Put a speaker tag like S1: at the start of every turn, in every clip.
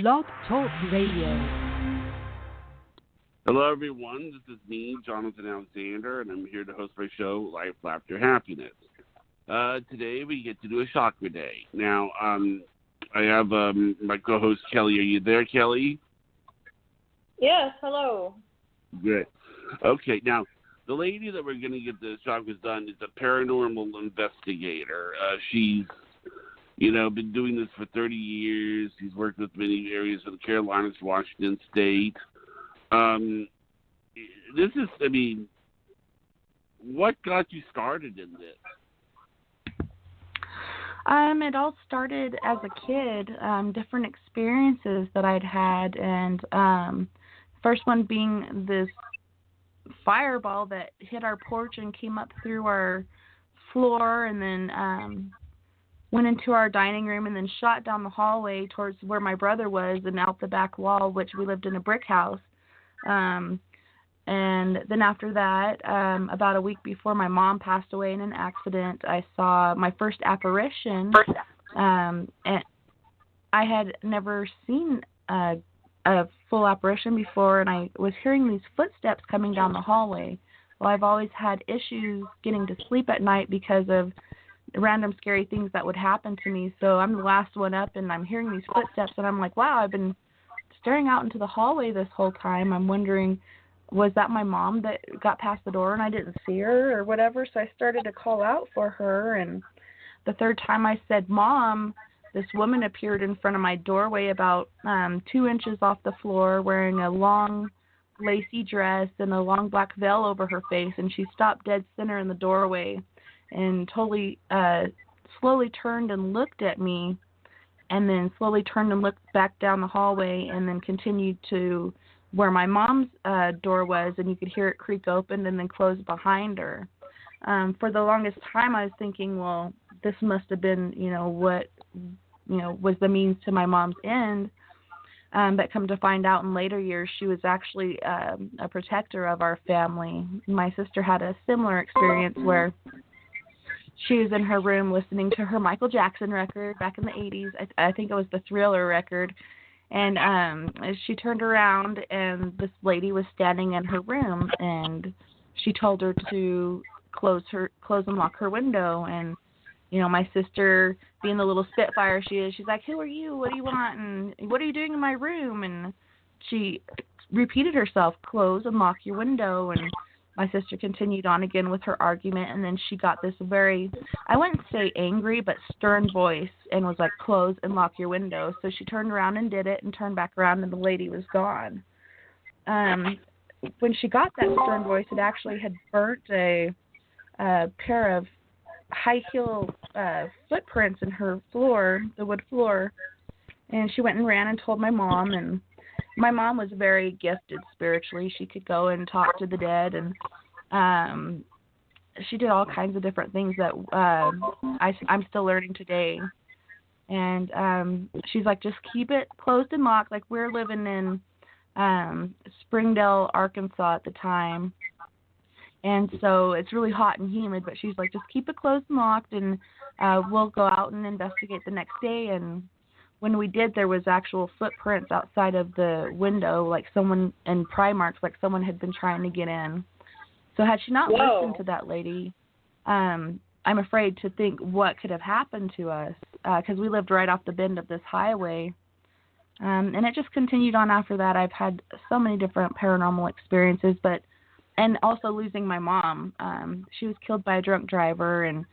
S1: Blog Talk Radio.
S2: Hello, everyone. This is me, Jonathan Alexander, and I'm here to host my show, Life, Laughter, Happiness. Today, we get to do a chakra day. Now, I have my co-host, Kelly. Are you there, Kelly?
S3: Yes, hello.
S2: Good. Okay, now, the lady that we're going to get the chakras done is a paranormal investigator. She's been doing this for 30 years. She's worked with many areas of the Carolinas, Washington State. What got you started in this?
S4: It all started as a kid, different experiences that I'd had, and first one being this fireball that hit our porch and came up through our floor, and then went into our dining room and then shot down the hallway towards where my brother was and out the back wall, which we lived in a brick house. And then after that, about a week before my mom passed away in an accident, I saw my first apparition. And I had never seen a full apparition before, and I was hearing these footsteps coming down the hallway. Well, I've always had issues getting to sleep at night because of random scary things that would happen to me. So I'm the last one up, and I'm hearing these footsteps, and I'm like, wow, I've been staring out into the hallway this whole time. I'm wondering, was that my mom that got past the door and I didn't see her or whatever? So I started to call out for her, and the third time I said, Mom, this woman appeared in front of my doorway about 2 inches off the floor, wearing a long lacy dress and a long black veil over her face, and she stopped dead center in the doorway and totally slowly turned and looked at me, and then slowly turned and looked back down the hallway, and then continued to where my mom's door was, and you could hear it creak open and then close behind her. For the longest time, I was thinking, well, this must have been, what, was the means to my mom's end. But come to find out in later years, she was actually a protector of our family. My sister had a similar experience where she was in her room listening to her Michael Jackson record back in the 80s. I think it was the Thriller record. And she turned around, and this lady was standing in her room, and she told her to close and lock her window. And, my sister, being the little spitfire she is, she's like, who are you? What do you want? And what are you doing in my room? And she repeated herself, close and lock your window. And my sister continued on again with her argument, and then she got this very, I wouldn't say angry, but stern voice, and was like, close and lock your window. So she turned around and did it, and turned back around, and the lady was gone. When she got that stern voice, it actually had burnt a pair of high-heel footprints in her floor, the wood floor, and she went and ran and told my mom, and my mom was very gifted spiritually. She could go and talk to the dead, and she did all kinds of different things that I'm still learning today. And she's like, just keep it closed and locked. Like, we're living in Springdale, Arkansas at the time, and so it's really hot and humid. But she's like, just keep it closed and locked, and we'll go out and investigate the next day. And when we did, there was actual footprints outside of the window, like someone, and pry marks, like someone had been trying to get in. So had she not listened to that lady, I'm afraid to think what could have happened to us, because we lived right off the bend of this highway. And it just continued on after that. I've had so many different paranormal experiences, and also losing my mom. She was killed by a drunk driver, and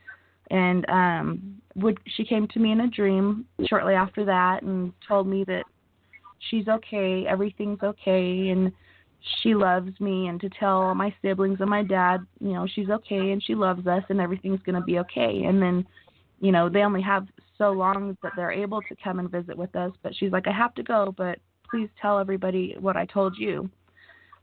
S4: she came to me in a dream shortly after that and told me that she's okay, everything's okay, and she loves me, and to tell my siblings and my dad, she's okay and she loves us and everything's going to be okay. And then, they only have so long that they're able to come and visit with us, but she's like, I have to go, but please tell everybody what I told you.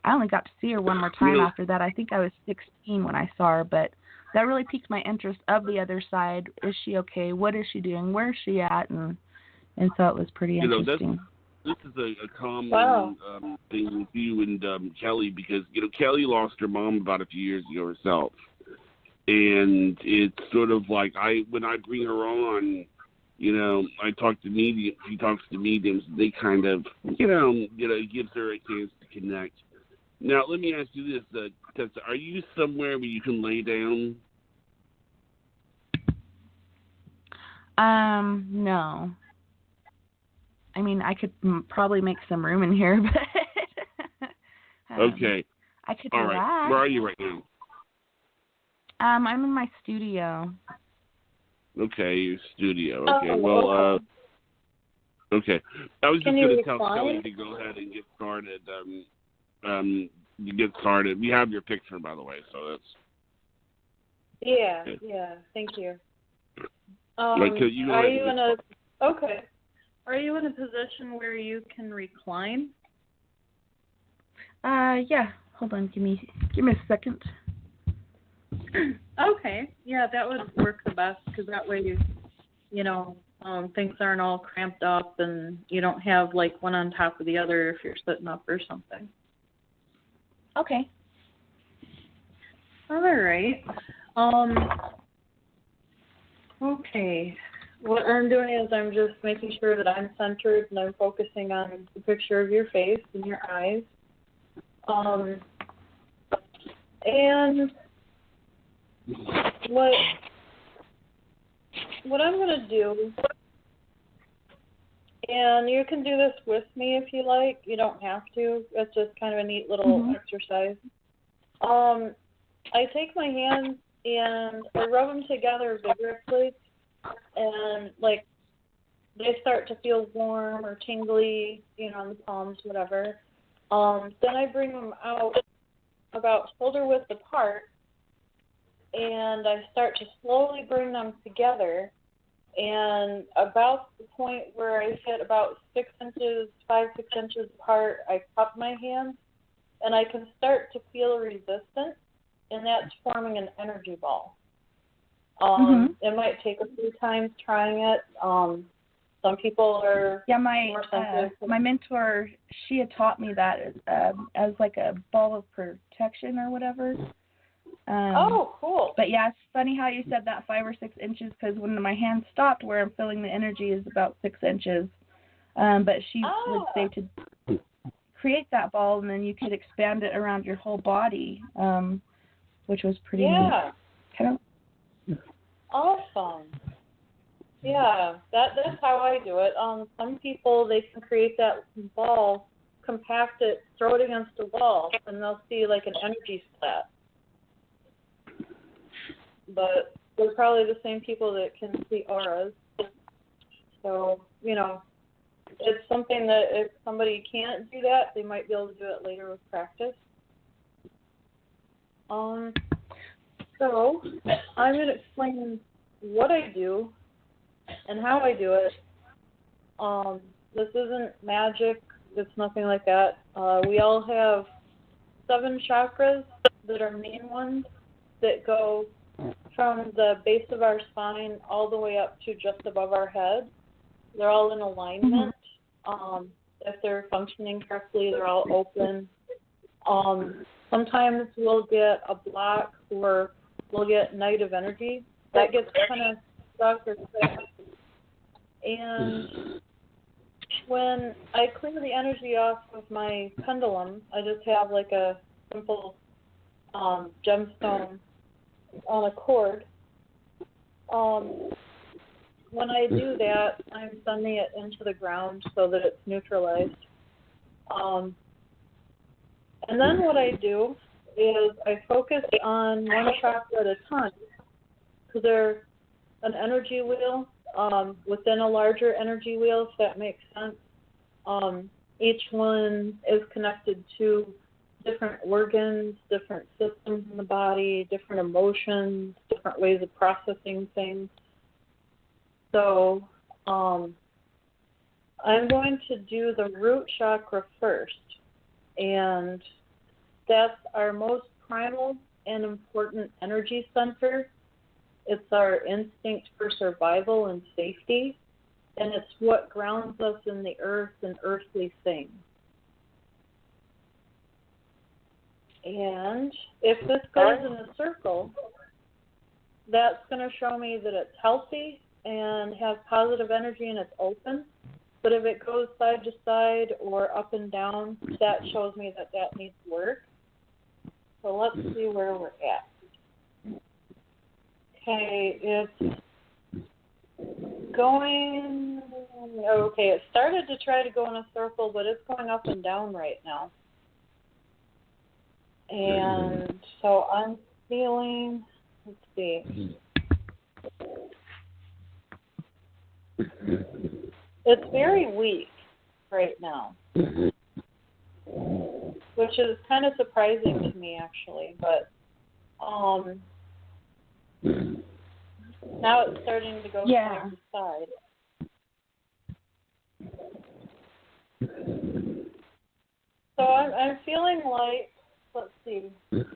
S4: I only got to see her one more time after that. I think I was 16 when I saw her, but that really piqued my interest of the other side. Is she okay? What is she doing? Where is she at? And so it was pretty interesting.
S2: This is a common thing with you and Kelly, because Kelly lost her mom about a few years ago herself, and it's sort of like when I bring her on, I talk to mediums. She talks to mediums. They kind of, it gives her a chance to connect. Now, let me ask you this, Tessa. Are you somewhere where you can lay down?
S4: No. I mean, I could probably make some room in here, but
S2: Okay.
S4: I could
S2: All
S4: do
S2: right.
S4: that.
S2: Where are you right now?
S4: I'm in my studio.
S2: Okay, your studio. Okay.
S3: Oh,
S2: Okay. I was just
S3: Can
S2: going
S3: you
S2: to tell
S3: recline?
S2: Kelly to go ahead and get started. You get started. We have your picture, by the way, so that's.
S3: Yeah,
S2: Okay.
S3: yeah. Thank you.
S2: Like, you
S3: Are you in a okay? Are you in a position where you can recline?
S4: Yeah. Hold on. Give me a second.
S3: Okay. Yeah, that would work the best because that way things aren't all cramped up and you don't have like one on top of the other if you're sitting up or something.
S4: Okay.
S3: All right. Okay. What I'm doing is I'm just making sure that I'm centered and I'm focusing on the picture of your face and your eyes. And what I'm going to do, and you can do this with me if you like. You don't have to. It's just kind of a neat little exercise. I take my hands and I rub them together vigorously, and like they start to feel warm or tingly, on the palms, whatever. Then I bring them out about shoulder width apart, and I start to slowly bring them together. And about the point where I hit about 6 inches, 5-6 inches apart, I cup my hands, and I can start to feel resistance, and that's forming an energy ball. It might take a few times trying it. Some people are more sensitive.
S4: My mentor, she had taught me that as like a ball of protection or whatever.
S3: Oh, cool.
S4: But yeah, it's funny how you said that 5 or 6 inches because when my hand stopped, where I'm feeling the energy is about 6 inches. But she would say to create that ball and then you could expand it around your whole body, which was pretty neat. Kind of.
S3: Awesome. Yeah, that's how I do it. Some people, they can create that ball, compact it, throw it against a wall, and they'll see like an energy splat. But they're probably the same people that can see auras. So, it's something that if somebody can't do that, they might be able to do it later with practice. So I'm going to explain what I do and how I do it. This isn't magic. It's nothing like that. We all have 7 chakras that are main ones that go from the base of our spine all the way up to just above our head. They're all in alignment. If they're functioning correctly, they're all open. Sometimes we'll get a block or we'll get negative energy that gets kind of stuck or stuck. And when I clear the energy off of my pendulum, I just have like a simple gemstone on a cord. When I do that, I'm sending it into the ground so that it's neutralized. And then what I do is I focus on one chakra at a time. So they're an energy wheel within a larger energy wheel, if that makes sense. Each one is connected to different organs, different systems in the body, different emotions, different ways of processing things. So I'm going to do the root chakra first, and that's our most primal and important energy center. It's our instinct for survival and safety, and it's what grounds us in the earth and earthly things. And if this goes in a circle, that's going to show me that it's healthy and has positive energy and it's open. But if it goes side to side or up and down, that shows me that that needs work. So let's see where we're at. Okay, it's going, okay, it started to try to go in a circle, but it's going up and down right now. And so I'm feeling, let's see. It's very weak right now, which is kind of surprising to me, actually. But now it's starting to go side to side. So I'm feeling like, let's see, if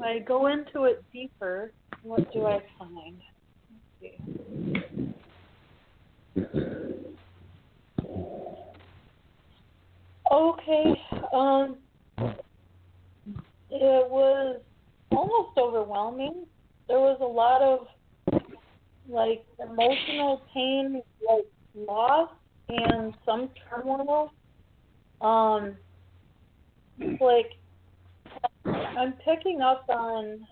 S3: I go into it deeper, what do I find? Let's see. Okay, it was almost overwhelming. There was a lot of, like, emotional pain, like, loss, and some turmoil. Like, I'm picking up on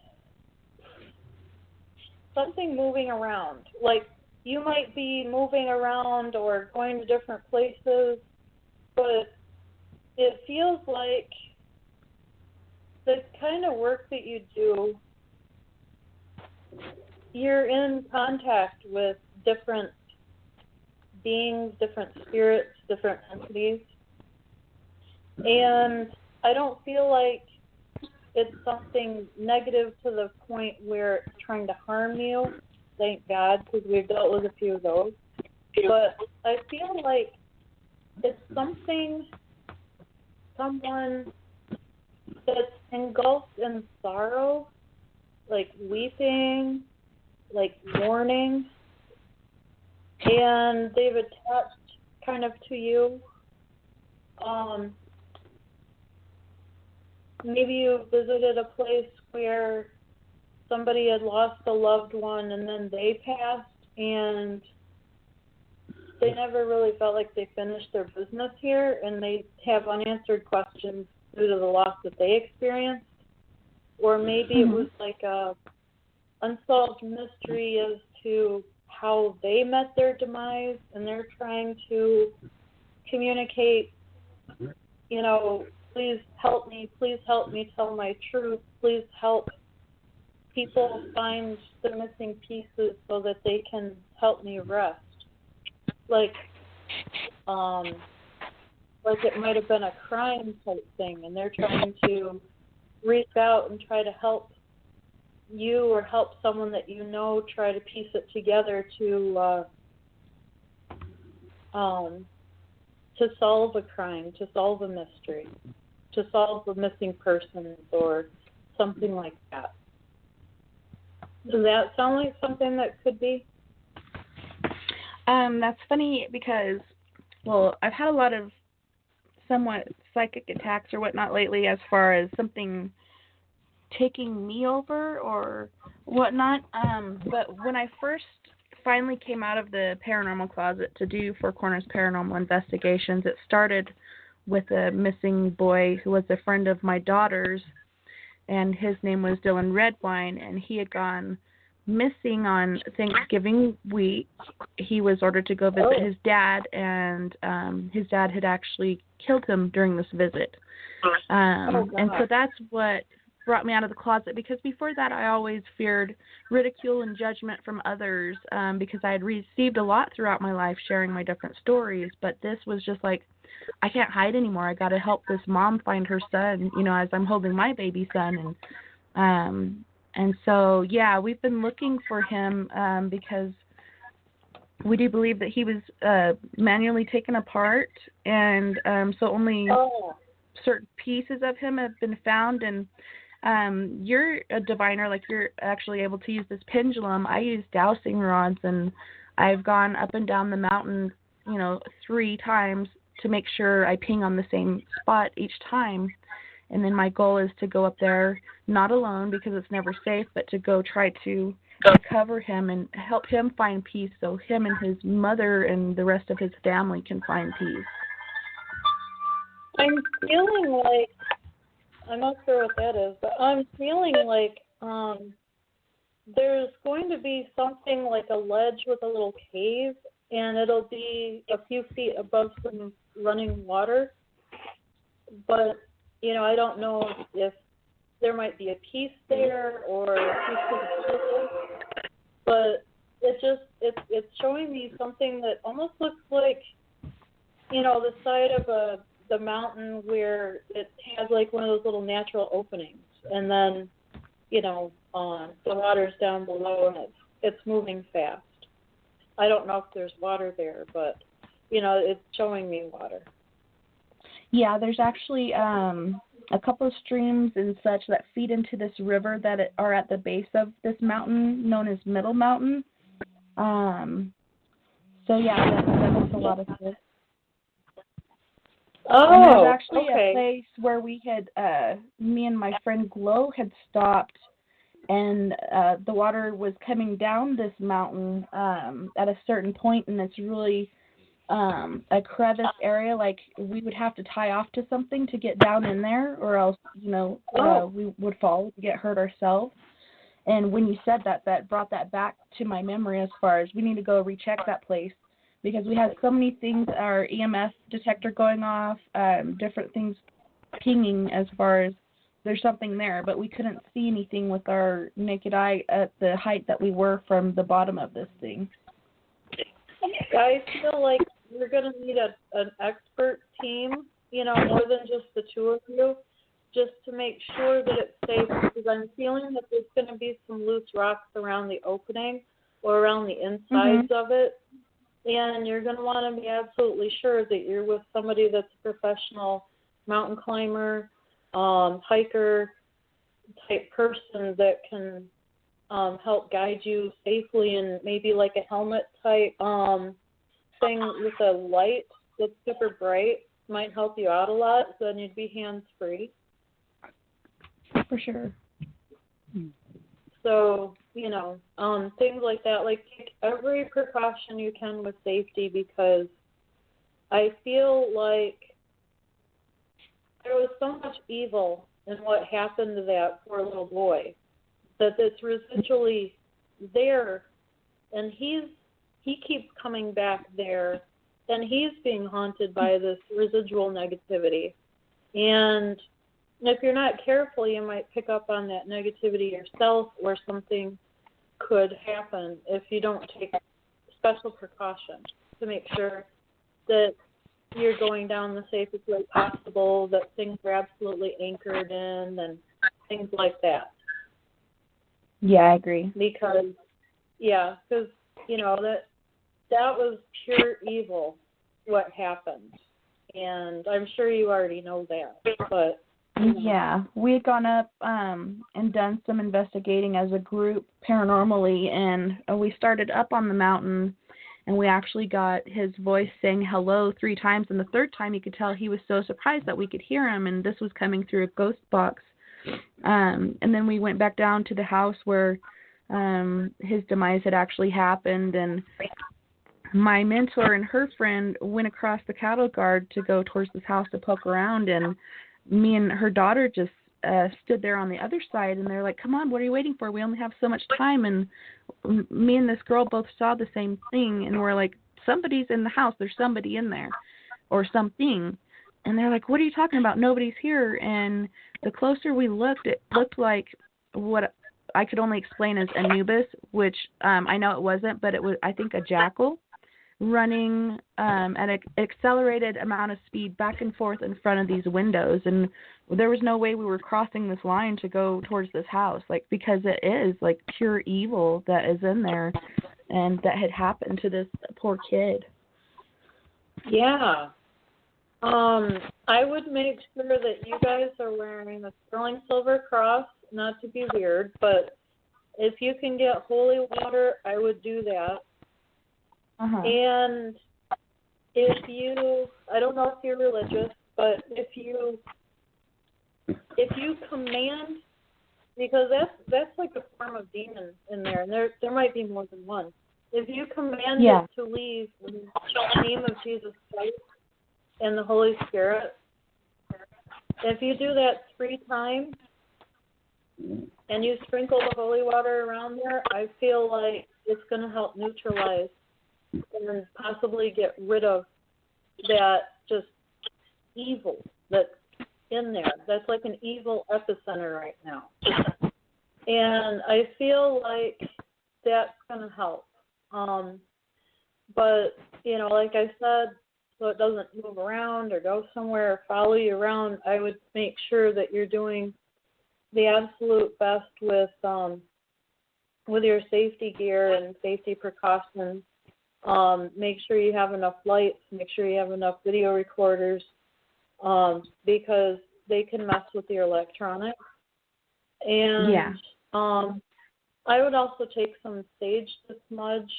S3: something moving around. Like, you might be moving around or going to different places, but it feels like the kind of work that you do, you're in contact with different beings, different spirits, different entities. And I don't feel like it's something negative to the point where it's trying to harm you. Thank God, because we've dealt with a few of those. But I feel like it's someone that's engulfed in sorrow, like weeping, like mourning, and they've attached kind of to you. Maybe you visited a place where somebody had lost a loved one and then they passed, and they never really felt like they finished their business here, and they have unanswered questions due to the loss that they experienced. Or maybe it was like a unsolved mystery as to how they met their demise, and they're trying to communicate, you know, please help me tell my truth, please help people find the missing pieces so that they can help me rest. Like it might have been a crime type thing, and they're trying to reach out and try to help you or help someone that you know try to piece it together to solve a crime, to solve a mystery, to solve the missing persons or something like that. Does that sound like something that could be?
S4: That's funny because, well, I've had a lot of somewhat psychic attacks or whatnot lately as far as something taking me over or whatnot. But when I first finally came out of the paranormal closet to do Four Corners Paranormal Investigations, it started with a missing boy who was a friend of my daughter's, and his name was Dylan Redwine, and he had gone missing on Thanksgiving week. He was ordered to go visit his dad, and his dad had actually killed him during this visit. And so that's what brought me out of the closet, because before that I always feared ridicule and judgment from others, because I had received a lot throughout my life sharing my different stories, but this was just like, I can't hide anymore. I got to help this mom find her son, you know, as I'm holding my baby son. And so, yeah, we've been looking for him because we do believe that he was manually taken apart, and so only certain pieces of him have been found. And you're a diviner, like you're actually able to use this pendulum. I use dowsing rods, and I've gone up and down the mountain, 3 times to make sure I ping on the same spot each time. And then my goal is to go up there, not alone because it's never safe, but to go try to to cover him and help him find peace, so him and his mother and the rest of his family can find peace.
S3: I'm feeling like, I'm not sure what that is, but I'm feeling like there's going to be something like a ledge with a little cave, and it'll be a few feet above some running water. But, I don't know if there might be a piece there or a piece of the puzzle, but it's showing me something that almost looks like, the side of the mountain where it has like one of those little natural openings, and then, the water's down below and it's moving fast. I don't know if there's water there, but, it's showing me water.
S4: Yeah, there's actually a couple of streams and such that feed into this river that are at the base of this mountain known as Middle Mountain. So yeah, that makes a lot of sense.
S3: Oh,
S4: and there's actually
S3: okay.
S4: a place where we had, me and my friend Glow had stopped, and the water was coming down this mountain at a certain point, and it's really a crevice area. Like, we would have to tie off to something to get down in there, or else, we would fall and get hurt ourselves. And when you said that, that brought that back to my memory as far as we need to go recheck that place, because we had so many things, our EMF detector going off, different things pinging as far as there's something there, but we couldn't see anything with our naked eye at the height that we were from the bottom of this thing.
S3: I feel like we're going to need an expert team, more than just the two of you, just to make sure that it's safe, because I'm feeling that there's going to be some loose rocks around the opening or around the insides of it. And you're going to want to be absolutely sure that you're with somebody that's a professional mountain climber, hiker type person that can help guide you safely, and maybe like a helmet type thing with a light that's super bright might help you out a lot, so then you'd be hands-free.
S4: For sure.
S3: So, things like that, like take every precaution you can with safety, because I feel like there was so much evil in what happened to that poor little boy, that it's residually there, and he keeps coming back there, and he's being haunted by this residual negativity. And if you're not careful, you might pick up on that negativity yourself, or something could happen if you don't take special precautions to make sure that you're going down the safest way possible, that things are absolutely anchored in, and things like that.
S4: Yeah, I agree.
S3: Because that was pure evil, what happened. And I'm sure you already know that, but...
S4: Yeah, we had gone up and done some investigating as a group paranormally, and we started up on the mountain, and we actually got his voice saying hello 3 times, and the third time you could tell he was so surprised that we could hear him, and this was coming through a ghost box. And then we went back down to the house where his demise had actually happened, and my mentor and her friend went across the cattle guard to go towards this house to poke around, and me and her daughter just stood there on the other side, and they're like, come on, what are you waiting for? We only have so much time. And me and this girl both saw the same thing, and we're like, somebody's in the house. There's somebody in there or something. And they're like, what are you talking about? Nobody's here. And the closer we looked, it looked like what I could only explain as Anubis, which I know it wasn't, but it was, I think, a jackal running at an accelerated amount of speed back and forth in front of these windows. And there was no way we were crossing this line to go towards this house, like, because it is like pure evil that is in there and that had happened to this poor kid.
S3: Yeah. I would make sure that you guys are wearing a sterling silver cross, not to be weird, but if you can get holy water, I would do that. And if you, I don't know if you're religious, but if you command because that's like a form of demon in there, and there might be more than one. If you command it to leave in the name of Jesus Christ and the Holy Spirit, if you do that 3 times and you sprinkle the holy water around there, I feel like it's going to help neutralize and possibly get rid of that just evil that's in there. That's like an evil epicenter right now. And I feel like that's going to help. But, like I said, so it doesn't move around or go somewhere or follow you around, I would make sure that you're doing the absolute best with your safety gear and safety precautions. Make sure you have enough lights, make sure you have enough video recorders, because they can mess with your electronics. And I would also take some sage to smudge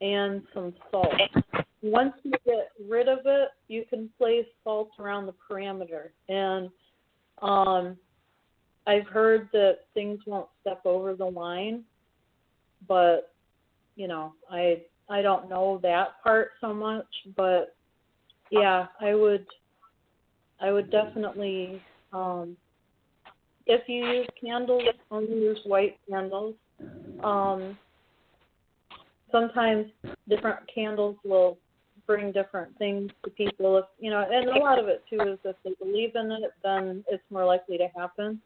S3: and some salt. Once you get rid of it, you can place salt around the perimeter. And I've heard that things won't step over the line, but, I don't know that part so much. But, yeah, I would definitely, if you use candles, only use white candles. Sometimes different candles will bring different things to people. If and a lot of it too is if they believe in it, then it's more likely to happen.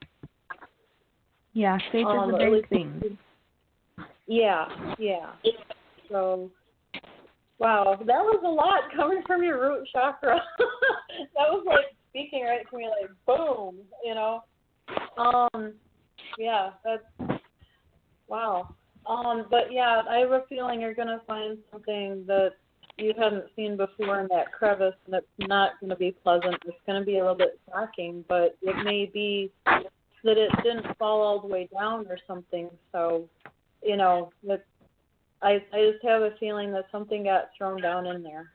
S4: Yeah, faith is a big thing.
S3: Yeah. So, wow, that was a lot coming from your root chakra. That was like speaking right to me, like boom, Yeah, that's wow. But yeah, I have a feeling you're gonna find something that you haven't seen before in that crevice, and it's not going to be pleasant. It's going to be a little bit shocking, but it may be that it didn't fall all the way down or something. So, that I just have a feeling that something got thrown down in there.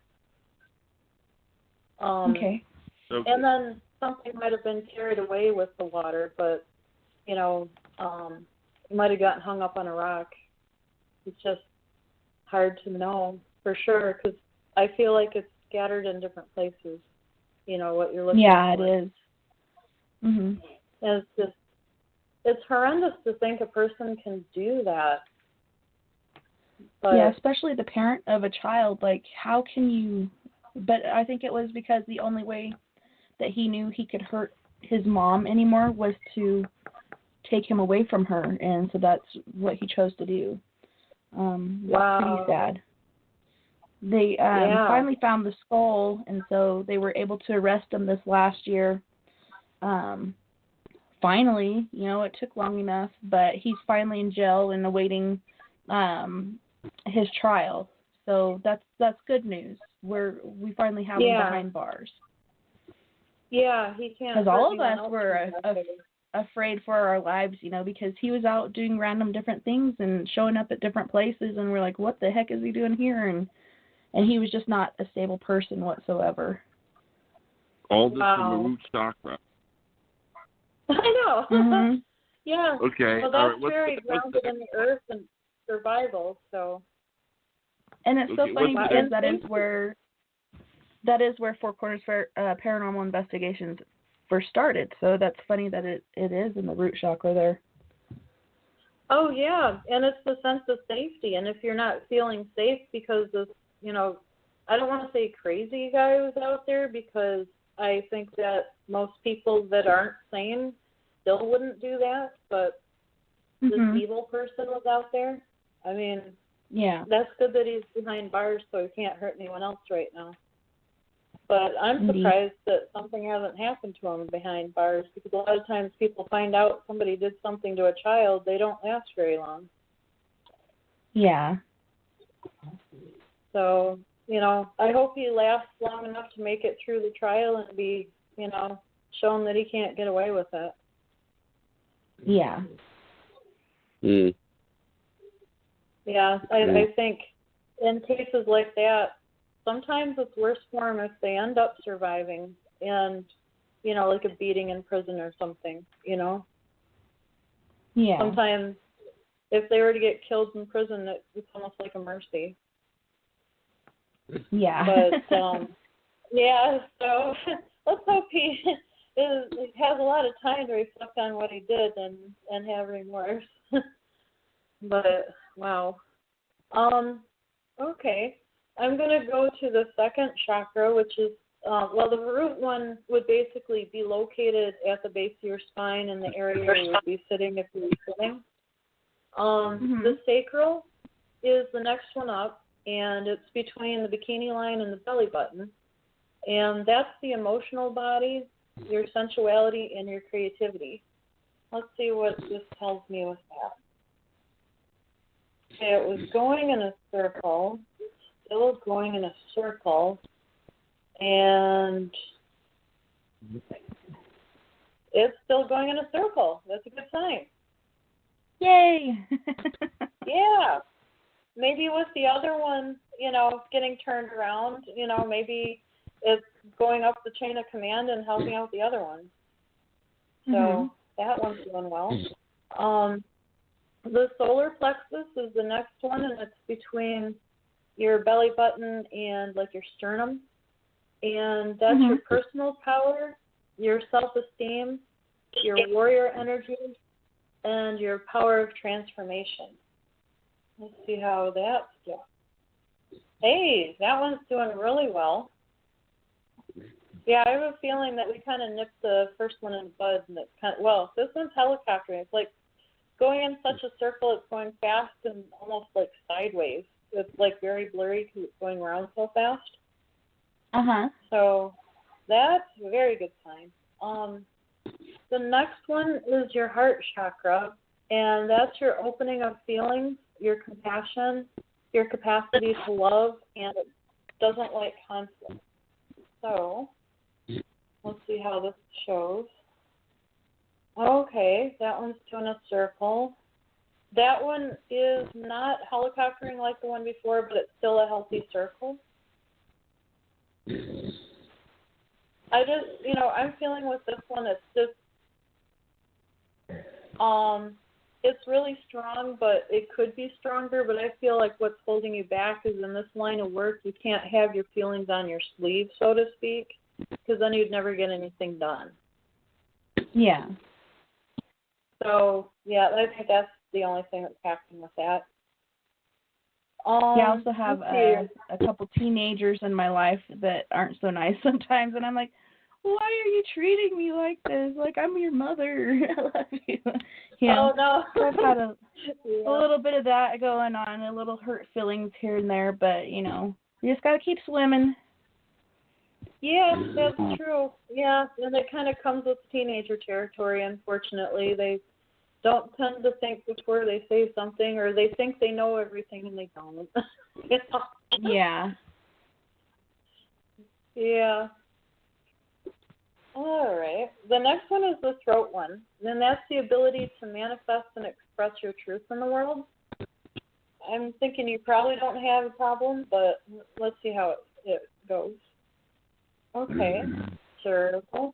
S4: Okay.
S3: And then something might have been carried away with the water, but, it might have gotten hung up on a rock. It's just hard to know for sure, because I feel like it's scattered in different places, what you're looking for.
S4: Yeah, it is. Mhm.
S3: And it's horrendous to think a person can do that. But,
S4: yeah, especially the parent of a child. Like, how can you? But I think it was because the only way that he knew he could hurt his mom anymore was to take him away from her, and so that's what he chose to do. That's pretty sad. They finally found the skull, and so they were able to arrest him this last year. Finally, it took long enough, but he's finally in jail and awaiting his trial. So that's good news. We finally have him behind bars.
S3: Yeah, he can't.
S4: Because all of us were afraid for our lives, because he was out doing random different things and showing up at different places, and we're like, what the heck is he doing here? And he was just not a stable person whatsoever.
S2: All this from the root chakra.
S3: I know.
S4: Mm-hmm.
S3: Yeah.
S2: Okay.
S3: Well, that's very grounded in the earth and survival. So.
S4: And it's so funny because that is where Four Corners Paranormal Investigations first started. So that's funny that it is in the root chakra there.
S3: Oh yeah, and it's the sense of safety. And if you're not feeling safe because of, I don't want to say crazy guy who's out there, because I think that most people that aren't sane still wouldn't do that, but this evil person was out there. I mean,
S4: yeah,
S3: that's good that he's behind bars so he can't hurt anyone else right now. But I'm surprised that something hasn't happened to him behind bars, because a lot of times people find out somebody did something to a child, they don't last very long.
S4: Yeah.
S3: So, I hope he lasts long enough to make it through the trial and be, shown that he can't get away with it.
S4: Yeah.
S2: Mm.
S3: Yeah, I think in cases like that, sometimes it's worse for them if they end up surviving and, like a beating in prison or something,
S4: Yeah.
S3: Sometimes if they were to get killed in prison, it's almost like a mercy.
S4: Yeah.
S3: But, yeah, so let's hope he has a lot of time to reflect on what he did and have remorse. But, wow. Okay. I'm going to go to the second chakra, which is, the root one would basically be located at the base of your spine in the area where you would be sitting if you were sitting. The sacral is the next one up, and it's between the bikini line and the belly button. And that's the emotional body, your sensuality, and your creativity. Let's see what this tells me with that. Okay, it was going in a circle, still going in a circle, and it's still going in a circle. That's a good sign.
S4: Yay!
S3: Yeah. Maybe with the other one, getting turned around, maybe it's going up the chain of command and helping out the other one. So that one's doing well. The solar plexus is the next one, and it's between your belly button and like your sternum. And that's your personal power, your self-esteem, your warrior energy, and your power of transformation. Let's see how that's doing. Hey, that one's doing really well. Yeah, I have a feeling that we kind of nipped the first one in the bud. And this one's helicoptering. It's like going in such a circle, it's going fast and almost like sideways. It's like very blurry because it's going around so fast. So that's a very good sign. The next one is your heart chakra, and that's your opening of feelings, your compassion, your capacity to love, and it doesn't like conflict. So let's see how this shows. Okay, that one's doing a circle. That one is not helicoptering like the one before, but it's still a healthy circle. I'm feeling with this one, it's just, it's really strong, but it could be stronger, but I feel like what's holding you back is in this line of work, you can't have your feelings on your sleeve, so to speak, because then you'd never get anything done.
S4: Yeah.
S3: So, yeah, I think that's the only thing that's happening with that.
S4: I also have a couple teenagers in my life that aren't so nice sometimes, and I'm like, why are you treating me like this? Like, I'm your mother. I love you.
S3: Oh, no.
S4: I've had a little bit of that going on, a little hurt feelings here and there, but, you just got to keep swimming.
S3: Yeah, that's true. Yeah, and it kind of comes with teenager territory, unfortunately. They don't tend to think before they say something, or they think they know everything and they don't.
S4: Yeah.
S3: Yeah. All right. The next one is the throat one. And that's the ability to manifest and express your truth in the world. I'm thinking you probably don't have a problem, but let's see how it goes. Okay. Circle.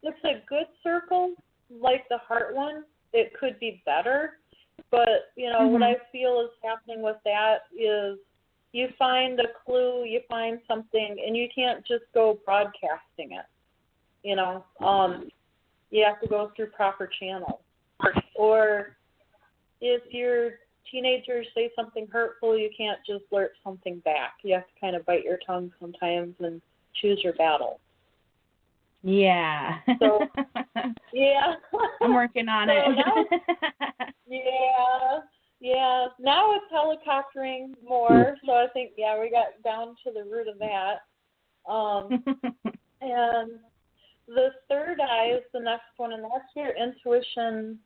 S3: It's a good circle, like the heart one. It could be better, but, what I feel is happening with that is you find a clue, you find something, and you can't just go broadcasting it. You have to go through proper channels. Or if your teenagers say something hurtful, you can't just blurt something back. You have to kind of bite your tongue sometimes and choose your battle.
S4: Yeah.
S3: So, yeah.
S4: I'm working on it.
S3: Yeah. Now it's helicoptering more, so I think, we got down to the root of that. And the third eye is the next one, and that's your intuition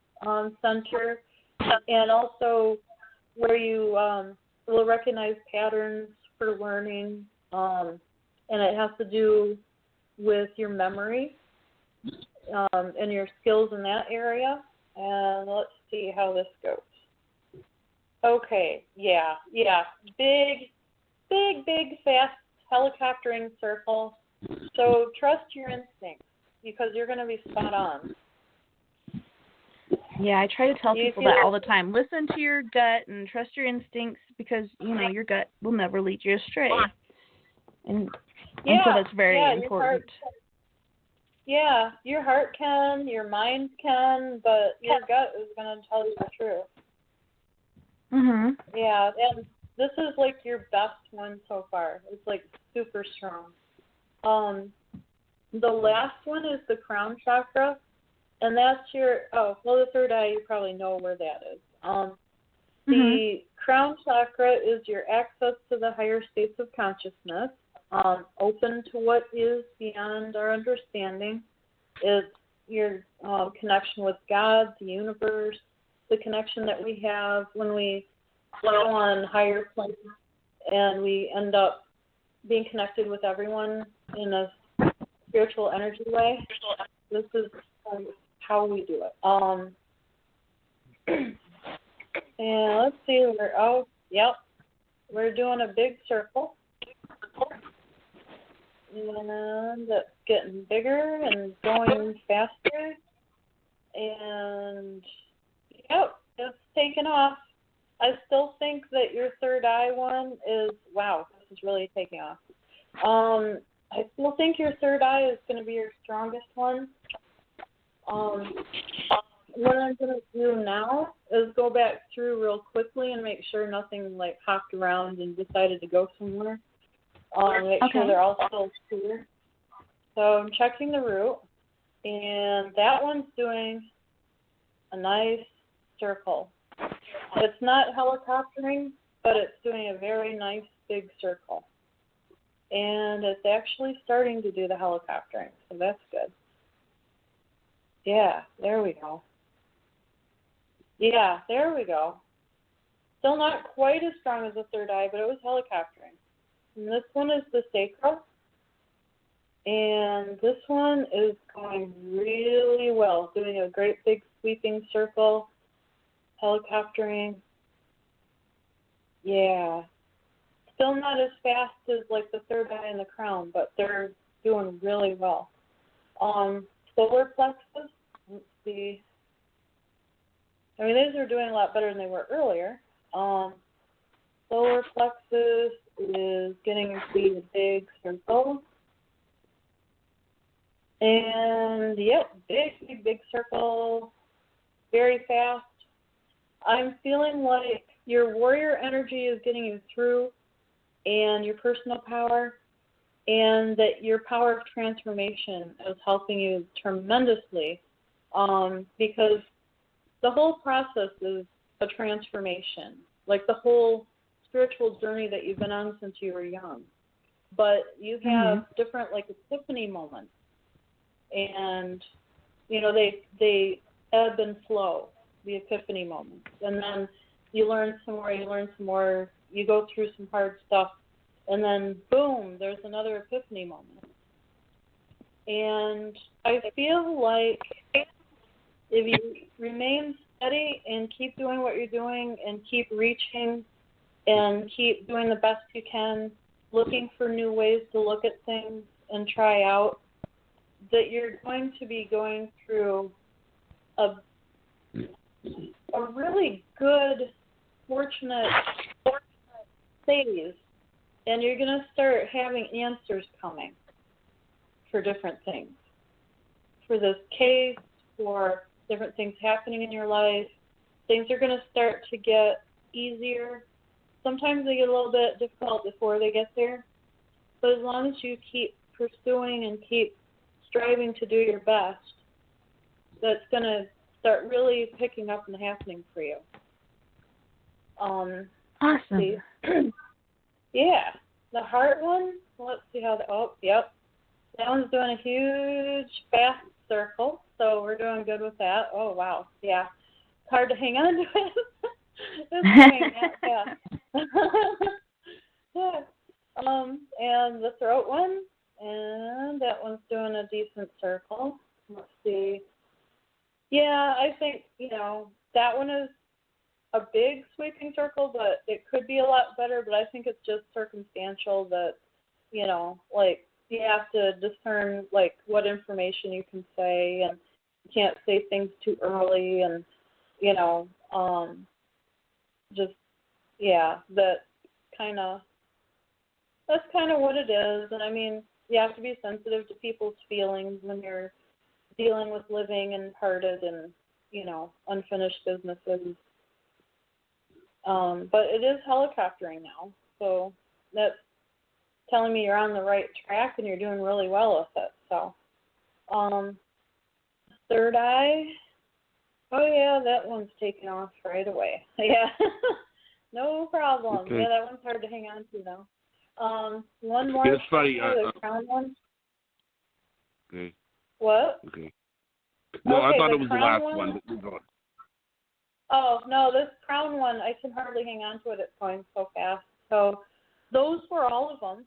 S3: center, and also where you will recognize patterns for learning, and it has to do with your memory and your skills in that area. And let's see how this goes. Okay, yeah. Big, fast helicoptering circle. So trust your instincts. because you're going to be spot on.
S4: Yeah, I try to tell
S3: You
S4: people
S3: feel-
S4: that all the time. Listen to your gut and trust your instincts because, your gut will never lead you astray. And so that's very important.
S3: Yeah, your heart can, your mind can, but your gut is going to tell you the truth.
S4: Mhm.
S3: Yeah, and this is like your best one so far. It's like super strong. The last one is the crown chakra, and that's the third eye, you probably know where that is. The crown chakra is your access to the higher states of consciousness, open to what is beyond our understanding. It's your connection with God, the universe, the connection that we have when we go on higher planes and we end up being connected with everyone in a spiritual energy way. This is how we do it. And let's see, we're doing a big circle. And it's getting bigger and going faster. And, it's taking off. I still think that your third eye one is, wow, this is really taking off. I still think your third eye is going to be your strongest one. What I'm going to do now is go back through real quickly and make sure nothing like hopped around and decided to go somewhere. Make sure they're all still clear. So I'm checking the root, and that one's doing a nice circle. It's not helicoptering, but it's doing a very nice big circle. And it's actually starting to do the helicoptering, so that's good. Yeah, there we go. Yeah, there we go. Still not quite as strong as the third eye, but it was helicoptering. And this one is the sacral. And this one is going really well, doing a great big sweeping circle, helicoptering. Yeah. Still not as fast as like the third eye and the crown, but they're doing really well. Solar plexus, let's see. I mean, these are doing a lot better than they were earlier. Solar plexus is getting to be a big circle. And, big circle, very fast. I'm feeling like your warrior energy is getting you through, and your personal power, and that your power of transformation is helping you tremendously, because the whole process is a transformation, like the whole spiritual journey that you've been on since you were young. But you have different, like, epiphany moments, and, they ebb and flow, the epiphany moments. And then you learn some more, you go through some hard stuff, and then, boom, there's another epiphany moment. And I feel like if you remain steady and keep doing what you're doing and keep reaching and keep doing the best you can, looking for new ways to look at things and try out, that you're going to be going through a really good, fortunate phase, and you're going to start having answers coming for different things. For this case, for different things happening in your life, things are going to start to get easier. Sometimes they get a little bit difficult before they get there, but as long as you keep pursuing and keep striving to do your best, that's going to start really picking up and happening for you.
S4: Awesome.
S3: Yeah. The heart one, let's see how that one's doing a huge, fast circle, so we're doing good with that. Oh, wow. Yeah. It's hard to hang on to it. It's going that fast. Yeah. And the throat one, and that one's doing a decent circle. Let's see. Yeah, I think, that one is a big sweeping circle, but it could be a lot better, but I think it's just circumstantial that, you have to discern like what information you can say, and you can't say things too early, and just that's kind of what it is. And I mean, you have to be sensitive to people's feelings when you're dealing with living and parted and unfinished businesses. But it is helicoptering now, so that's telling me you're on the right track and you're doing really well with it. So, third eye, oh yeah, that one's taken off right away. Yeah, no problem.
S2: Okay.
S3: Yeah, that one's hard to hang on to now. One more.
S2: It's funny.
S3: The crown one.
S2: Okay.
S3: What?
S2: Okay. No,
S3: okay,
S2: I thought it was the last
S3: one.
S2: one. Move on.
S3: Oh, no, this crown one, I can hardly hang on to it. It's going so fast. So those were all of them.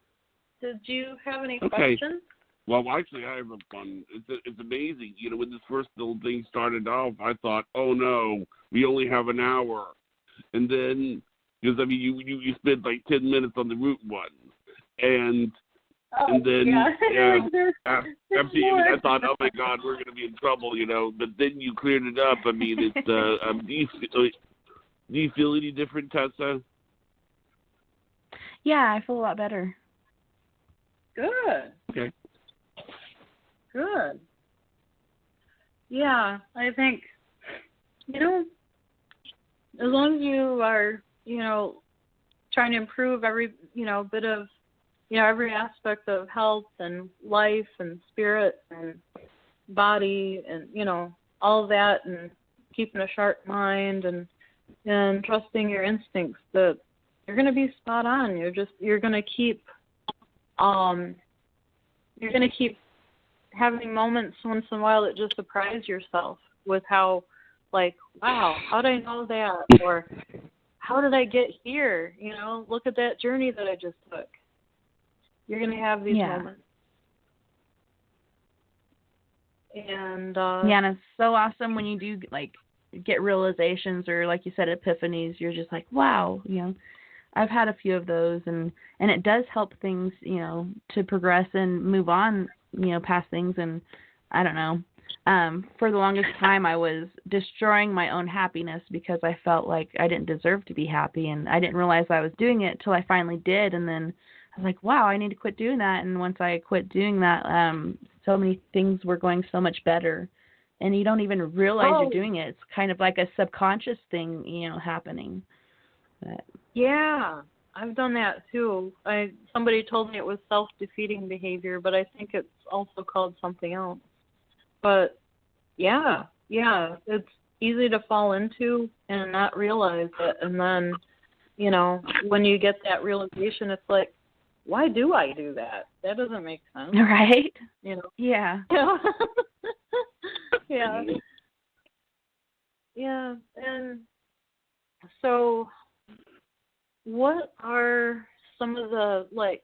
S3: Did you have any questions?
S2: Well, actually, I have a fun. It's amazing. When this first little thing started off, I thought, oh, no, we only have an hour. And then, because, I mean, you spent like 10 minutes on the root one. And then after I thought, oh, my God, we're going to be in trouble, But then you cleared it up. I mean, it's do you feel any different, Tessa?
S4: Yeah, I feel a lot better.
S3: Good.
S2: Okay.
S3: Good. Yeah, I think, as long as you are, trying to improve every, bit of, every aspect of health and life and spirit and body and, all of that, and keeping a sharp mind and trusting your instincts, that you're going to be spot on. You're going to keep having moments once in a while that just surprise yourself with how, like, wow, how did I know that? Or how did I get here? Look at that journey that I just took. You're going to have these moments. And
S4: and it's so awesome when you do, like, get realizations or, like you said, epiphanies. You're just like, wow, I've had a few of those, and it does help things, to progress and move on, past things. And I don't know. For the longest time, I was destroying my own happiness because I felt like I didn't deserve to be happy, and I didn't realize I was doing it till I finally did. And then I was like, wow, I need to quit doing that. And once I quit doing that, so many things were going so much better, and you don't even realize you're doing it. It's kind of like a subconscious thing, happening. But
S3: yeah, I've done that too. Somebody told me it was self-defeating behavior, but I think it's also called something else. But yeah, it's easy to fall into and not realize it. And then, when you get that realization, it's like, why do I do that? That doesn't make sense.
S4: Right?
S3: Yeah. Yeah. Yeah. And so what are some of the, like,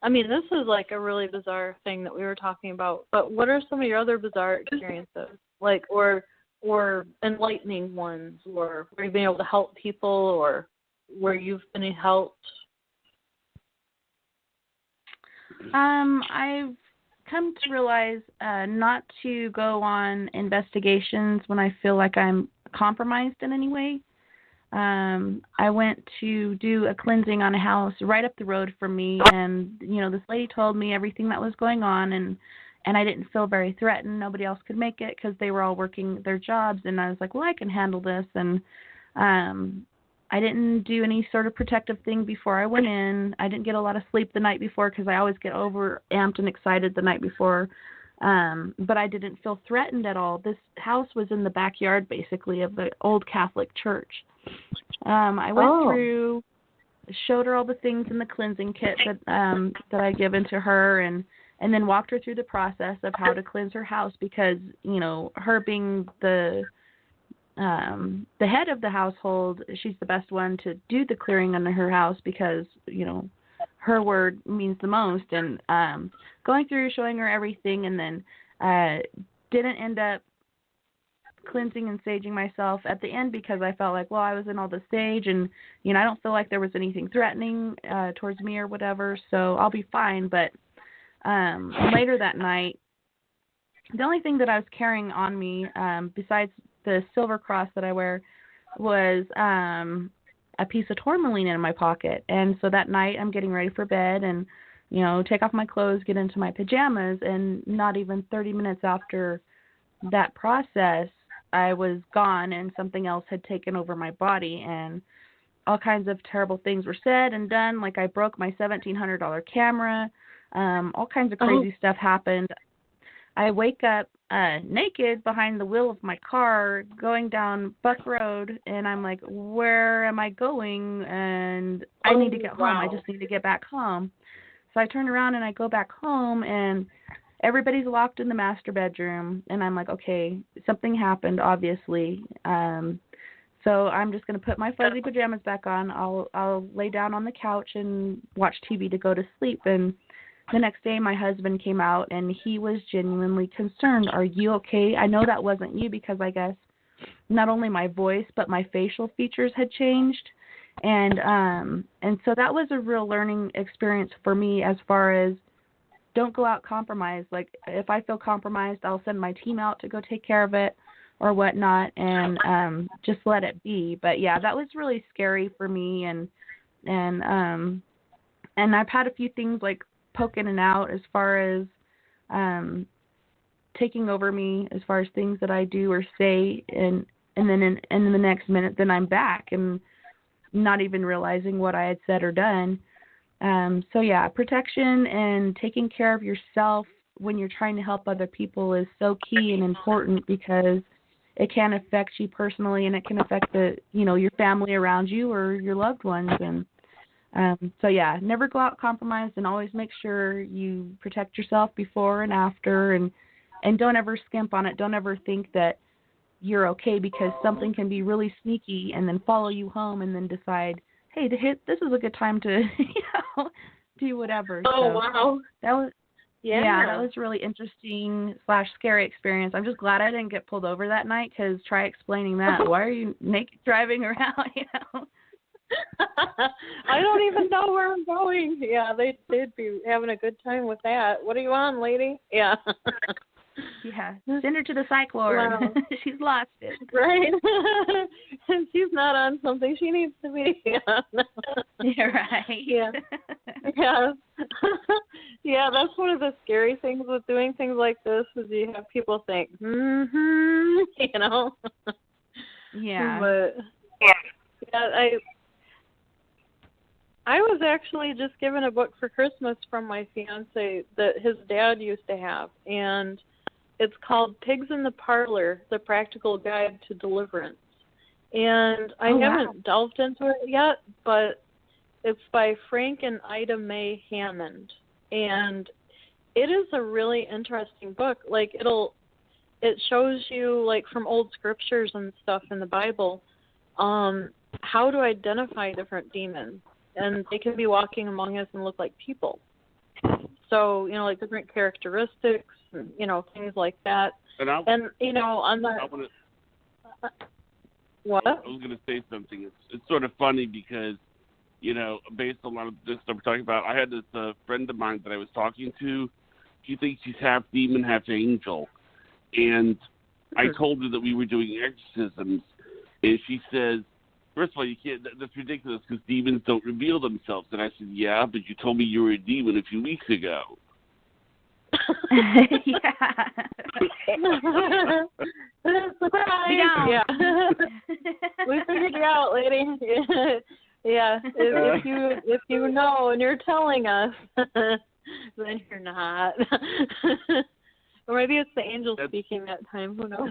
S3: I mean, this is like a really bizarre thing that we were talking about, but what are some of your other bizarre experiences, like, or enlightening ones, or where you've been able to help people, or where you've been helped?
S4: I've come to realize not to go on investigations when I feel like I'm compromised in any way. I went to do a cleansing on a house right up the road from me, and this lady told me everything that was going on, and I didn't feel very threatened. Nobody else could make it because they were all working their jobs, and I was like, well, I can handle this. And I didn't do any sort of protective thing before I went in. I didn't get a lot of sleep the night before because I always get over amped and excited the night before. But I didn't feel threatened at all. This house was in the backyard, basically, of the old Catholic church. I went through, showed her all the things in the cleansing kit that I given to her, and then walked her through the process of how to cleanse her house, because her being the head of the household, she's the best one to do the clearing on her house, because her word means the most. And going through, showing her everything, and then didn't end up cleansing and saging myself at the end, because I felt like, well, I was in all the sage, and I don't feel like there was anything threatening towards me or whatever, so I'll be fine. But later that night, the only thing that I was carrying on me, besides the silver cross that I wear, was a piece of tourmaline in my pocket. And so that night I'm getting ready for bed and, take off my clothes, get into my pajamas, and not even 30 minutes after that process, I was gone and something else had taken over my body, and all kinds of terrible things were said and done. Like I broke my $1,700 camera. All kinds of crazy stuff happened. I wake up naked behind the wheel of my car going down Buck Road, and I'm like, where am I going? And I need to get home. I just need to get back home. So I turn around and I go back home, and everybody's locked in the master bedroom, and I'm like, okay, something happened, obviously. So I'm just going to put my fuzzy pajamas back on. I'll lay down on the couch and watch TV to go to sleep. And the next day my husband came out, and he was genuinely concerned. Are you okay? I know that wasn't you, because I guess not only my voice but my facial features had changed. And so that was a real learning experience for me, as far as don't go out compromised. Like if I feel compromised, I'll send my team out to go take care of it or whatnot, and just let it be. But yeah, that was really scary for me, and I've had a few things like poke in and out as far as taking over me, as far as things that I do or say, and then in the next minute, then I'm back and not even realizing what I had said or done. So yeah, protection and taking care of yourself when you're trying to help other people is so key and important, because it can affect you personally, and it can affect your family around you or your loved ones. And so yeah, never go out compromised, and always make sure you protect yourself before and after, and don't ever skimp on it. Don't ever think that you're okay, because something can be really sneaky and then follow you home and then decide, hey, this is a good time to do whatever.
S3: Oh,
S4: so
S3: wow.
S4: That was that was a really interesting / scary experience. I'm just glad I didn't get pulled over that night, because try explaining that. Why are you naked driving around?
S3: I don't even know where I'm going. Yeah, they'd be having a good time with that. What are you on, lady? Yeah.
S4: Yeah, send her to the psych ward.
S3: Wow.
S4: She's lost it.
S3: Right. She's not on something she needs to be. Yeah.
S4: You're right.
S3: Yeah. Yeah. Yeah, that's one of the scary things with doing things like this, is you have people think,
S4: Yeah.
S3: But yeah, I was actually just given a book for Christmas from my fiance that his dad used to have, and it's called Pigs in the Parlor, The Practical Guide to Deliverance. And I haven't delved into it yet, but it's by Frank and Ida Mae Hammond. And it is a really interesting book. Like it shows you, like, from old scriptures and stuff in the Bible, how to identify different demons. And they can be walking among us and look like people. So, like different characteristics, and, things like that.
S2: And
S3: on the... What?
S2: I was going to say something. It's sort of funny because, based on a lot of this stuff we're talking about, I had this friend of mine that I was talking to. She thinks she's half demon, half angel. And I told her that we were doing exorcisms. And she says, first of all, you can't. That's ridiculous, because demons don't reveal themselves. And I said, yeah, but you told me you were a demon a few weeks ago.
S4: Yeah.
S3: Surprise! Yeah. We figured you out, lady. Yeah. If you know and you're telling us, then you're not. Or maybe it's the angel speaking that time. Who knows?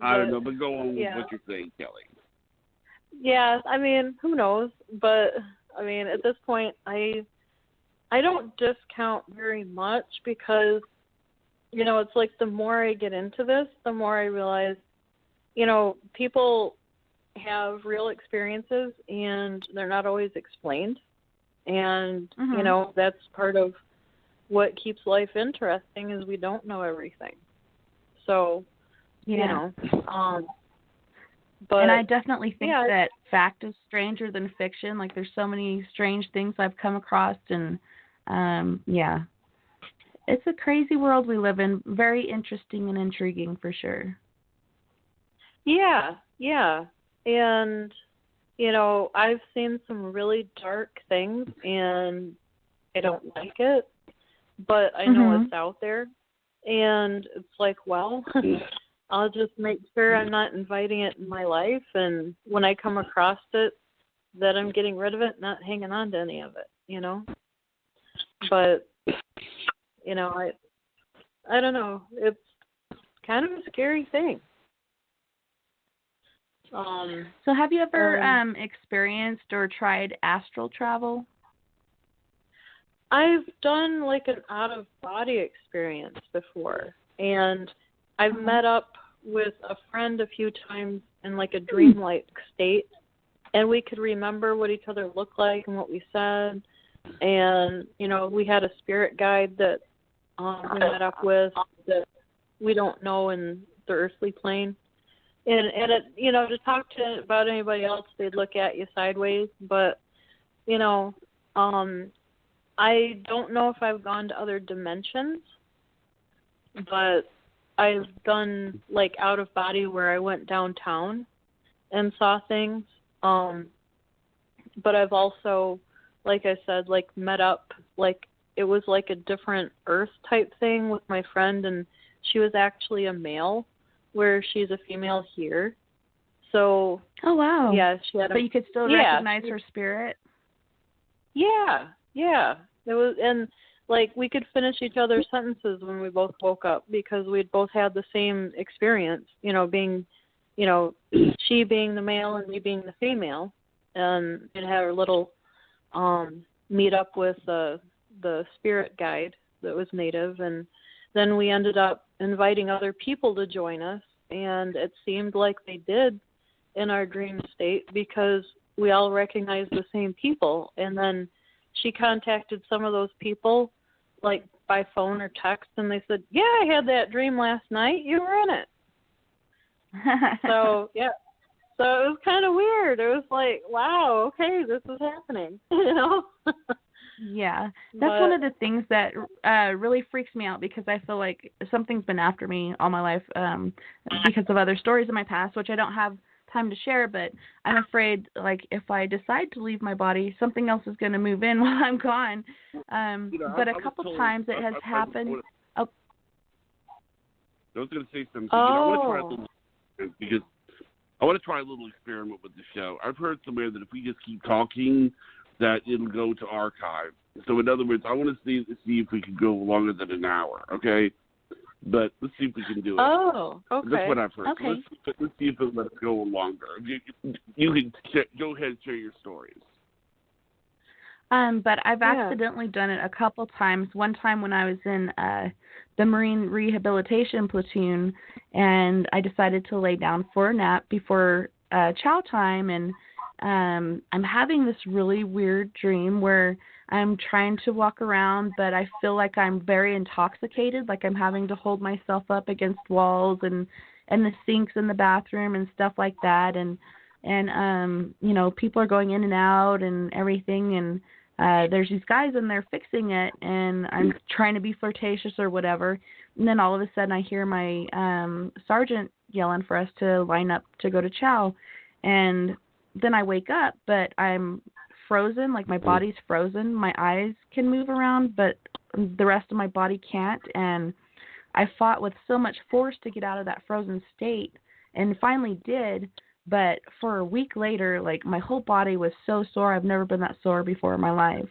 S2: I don't know, but go on with what you're saying, Kelly.
S3: Yeah, who knows? But, at this point, I don't discount very much, because, it's like the more I get into this, the more I realize, people have real experiences and they're not always explained. And, that's part of what keeps life interesting, is we don't know everything. So, but,
S4: and I definitely think that fact is stranger than fiction. Like, there's so many strange things I've come across, and Yeah. It's a crazy world we live in. Very interesting and intriguing for sure.
S3: Yeah, yeah. And, you know, I've seen some really dark things and I don't like it, but I know it's out there. And it's like, well, I'll just make sure I'm not inviting it in my life. And when I come across it, that I'm getting rid of it, not hanging on to any of it, you know. But, you know, I don't know. It's kind of a scary thing.
S4: So have you ever experienced or tried astral travel?
S3: I've done like an out-of-body experience before, and I've met up with a friend a few times in like a dreamlike state, and we could remember what each other looked like and what we said. And, you know, we had a spirit guide that we met up with that we don't know in the earthly plane. And it, you know, to talk to about anybody else, they'd look at you sideways. But, you know, I don't know if I've gone to other dimensions, but I've done like out of body where I went downtown and saw things. But I've also, like I said, like met up, like it was like a different earth type thing with my friend, and she was actually a male, where she's a female here. So.
S4: Oh wow.
S3: Yeah, she had.
S4: But you could still recognize her spirit.
S3: Yeah, yeah. It was, and like we could finish each other's sentences when we both woke up because we'd both had the same experience. You know, being, you know, she being the male and me being the female, and it had a little meet up with the spirit guide that was native, and then we ended up inviting other people to join us, and it seemed like they did in our dream state because we all recognized the same people. And then she contacted some of those people like by phone or text, and they said, yeah, I had that dream last night. You were in it. So, yeah. So it was kind of weird. It was like, wow, okay, this is happening, you know?
S4: Yeah, that's one of the things that really freaks me out because I feel like something's been after me all my life because of other stories in my past, which I don't have time to share, but I'm afraid like if I decide to leave my body, something else is going to move in while I'm gone. But a couple times it has happened.
S2: I was going to say something.
S3: Oh.
S2: I want to try a little because I want to try a little experiment with the show. I've heard somewhere that if we just keep talking, that it'll go to archive. So in other words, I want to see if we can go longer than an hour, okay? But let's see if we can do it.
S3: Oh, okay.
S2: That's what I've heard.
S4: Okay.
S2: So let's see if it lets go longer. You can go ahead and share your stories.
S4: But I've accidentally done it a couple times. One time when I was in the Marine Rehabilitation Platoon, and I decided to lay down for a nap before chow time, and I'm having this really weird dream where I'm trying to walk around, but I feel like I'm very intoxicated, like I'm having to hold myself up against walls and the sinks in the bathroom and stuff like that, and you know, people are going in and out and everything, and there's these guys in there fixing it, and I'm trying to be flirtatious or whatever, and then all of a sudden I hear my sergeant yelling for us to line up to go to chow, and then I wake up, but I'm frozen, like my body's frozen. My eyes can move around, but the rest of my body can't. And I fought with so much force to get out of that frozen state and finally did. But for a week later, like my whole body was so sore. I've never been that sore before in my life.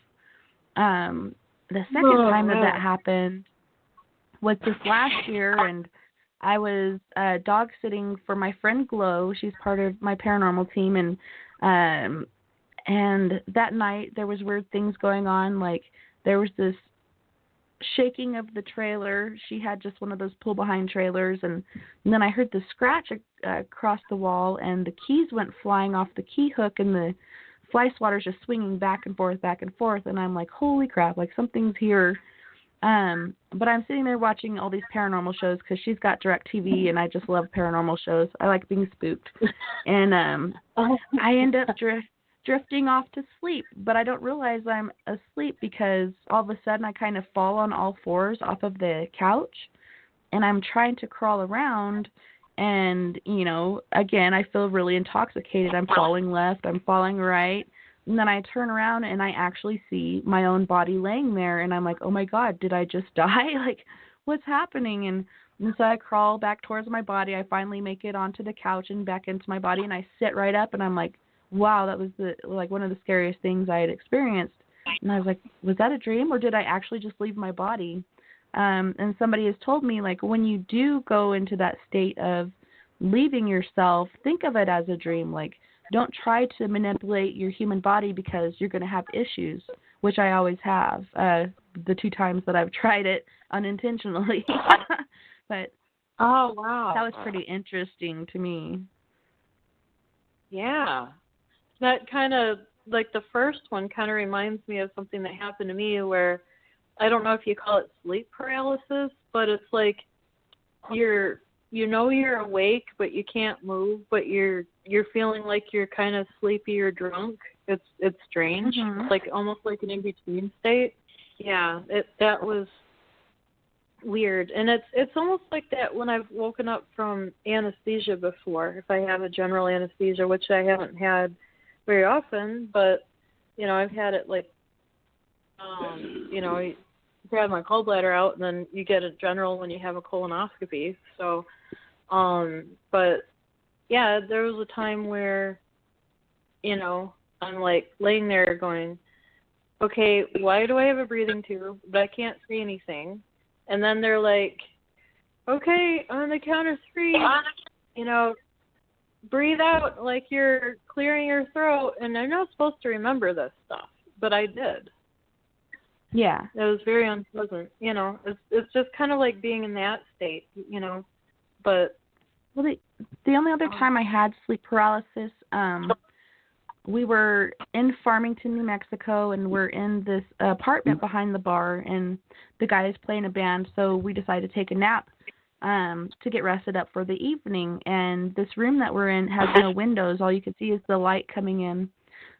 S4: The second time that happened was this last year, and I was dog sitting for my friend Glow. She's part of my paranormal team, and that night there was weird things going on. Like there was this shaking of the trailer. She had just one of those pull behind trailers, and then I heard the scratch across the wall, and the keys went flying off the key hook, and the fly swatter's just swinging back and forth, and I'm like, holy crap, like something's here. But I'm sitting there watching all these paranormal shows because she's got DirecTV, and I just love paranormal shows. I like being spooked. And I end up drifting off to sleep, but I don't realize I'm asleep because all of a sudden I kind of fall on all fours off of the couch, and I'm trying to crawl around, and, you know, again, I feel really intoxicated. I'm falling left, I'm falling right, and then I turn around and I actually see my own body laying there, and I'm like, oh my God, did I just die? Like, what's happening? And so I crawl back towards my body. I finally make it onto the couch and back into my body, and I sit right up, and I'm like, wow, that was one of the scariest things I had experienced. And I was like, was that a dream, or did I actually just leave my body? And somebody has told me, like, when you do go into that state of leaving yourself, think of it as a dream. Like, don't try to manipulate your human body because you're going to have issues, which I always have, the 2 times that I've tried it unintentionally. But
S5: oh, wow.
S4: That was pretty interesting to me.
S5: Yeah. That kind of, like the first one kind of reminds me of something that happened to me where, I don't know if you call it sleep paralysis, but it's like you're awake, but you can't move, but you're feeling like you're kind of sleepy or drunk. It's strange.
S4: Mm-hmm.
S5: It's like almost like an in-between state. Yeah, that was weird. And it's almost like that when I've woken up from anesthesia before, if I have a general anesthesia, which I haven't had very often, but, you know, I've had it like, you know, I had my gallbladder out, and then you get a general when you have a colonoscopy. So, but yeah, there was a time where, you know, I'm like laying there going, okay, why do I have a breathing tube, but I can't say anything? And then they're like, okay, on the count of 3, you know, breathe out like you're clearing your throat. And I'm not supposed to remember this stuff, but I did.
S4: Yeah.
S5: It was very unpleasant. You know, it's just kind of like being in that state, you know. But
S4: well, the only other time I had sleep paralysis, we were in Farmington, New Mexico, and we're in this apartment behind the bar, and the guy is playing a band, so we decided to take a nap to get rested up for the evening. And this room that we're in has no windows. All you can see is the light coming in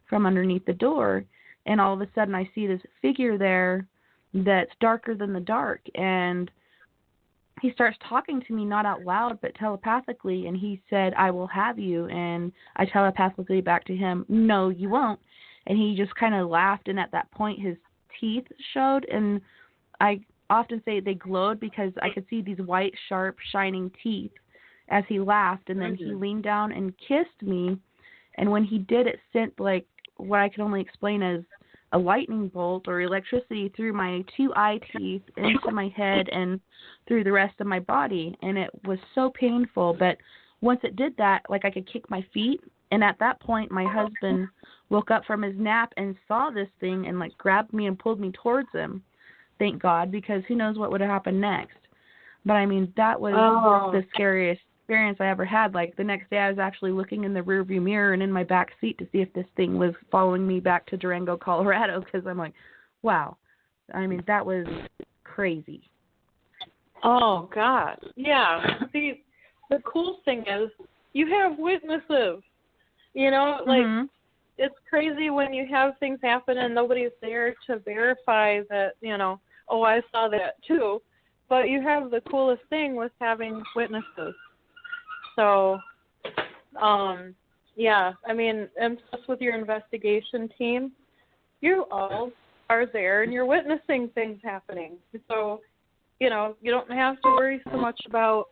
S4: from underneath the door. And all of a sudden I see this figure there that's darker than the dark, and he starts talking to me, not out loud, but telepathically, and he said, I will have you. And I telepathically back to him, no, you won't. And he just kind of laughed, and at that point his teeth showed, and I often say they glowed because I could see these white, sharp, shining teeth as he laughed, and then he leaned down and kissed me, and when he did, it sent like what I can only explain as a lightning bolt or electricity through my 2 eye teeth into my head and through the rest of my body, and it was so painful. But once it did that, like, I could kick my feet, and at that point my husband woke up from his nap and saw this thing and like grabbed me and pulled me towards him. Thank God, because who knows what would have happened next. But I mean, that was the scariest experience I ever had. Like, the next day I was actually looking in the rearview mirror and in my back seat to see if this thing was following me back to Durango, Colorado, because I'm like, wow. I mean, that was crazy.
S5: Oh, God. Yeah. See, the cool thing is you have witnesses. You know, like, it's crazy when you have things happen and nobody's there to verify that, you know, oh, I saw that too. But you have the coolest thing with having witnesses. So, yeah, I mean, and plus with your investigation team, you all are there and you're witnessing things happening. So, you know, you don't have to worry so much about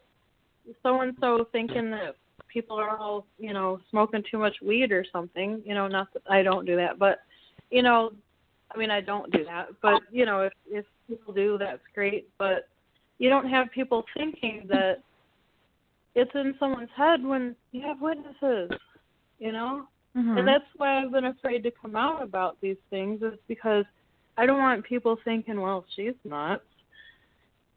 S5: so-and-so thinking that people are all, you know, smoking too much weed or something. You know, not that I don't do that, but, you know, I mean, I don't do that. But, you know, if people do, that's great. But you don't have people thinking that it's in someone's head when you have witnesses, you know? And that's why I've been afraid to come out about these things, is because I don't want people thinking, well, she's nuts.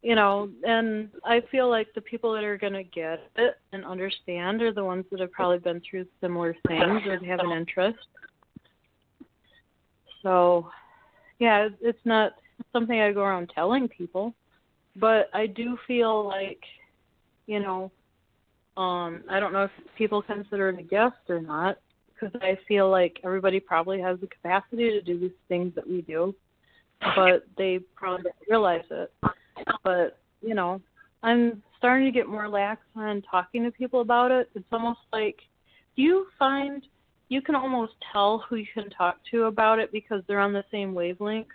S5: You know, and I feel like the people that are going to get it and understand are the ones that have probably been through similar things or have an interest. So, yeah, it's not something I go around telling people, but I do feel like, you know, I don't know if people consider it a gift or not, because I feel like everybody probably has the capacity to do these things that we do, but they probably don't realize it. But, you know, I'm starting to get more lax on talking to people about it. It's almost like, do you find you can almost tell who you can talk to about it because they're on the same wavelength?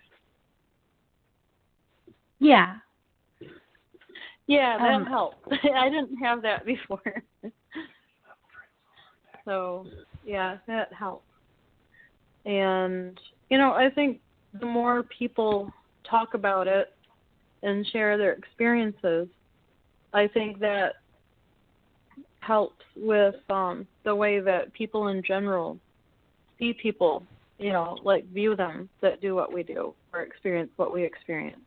S4: Yeah.
S5: Yeah, that helped. I didn't have that before. So, yeah, that helped. And, you know, I think the more people talk about it and share their experiences, I think that helps with the way that people in general see people, you know, like view them that do what we do or experience what we experience.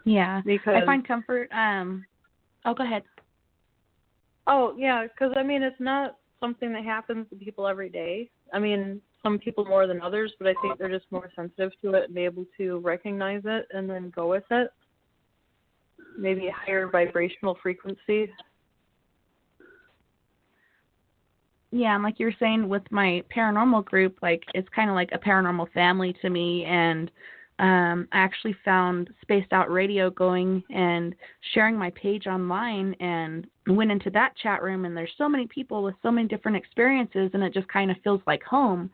S4: Yeah,
S5: because
S4: I find comfort. Oh, go ahead.
S5: Oh, yeah, because, I mean, it's not something that happens to people every day. I mean, some people more than others, but I think they're just more sensitive to it and be able to recognize it and then go with it. Maybe a higher vibrational frequency.
S4: Yeah, and like you were saying with my paranormal group, like it's kind of like a paranormal family to me, and I actually found Spaced Out Radio going and sharing my page online and went into that chat room, and there's so many people with so many different experiences, and it just kind of feels like home.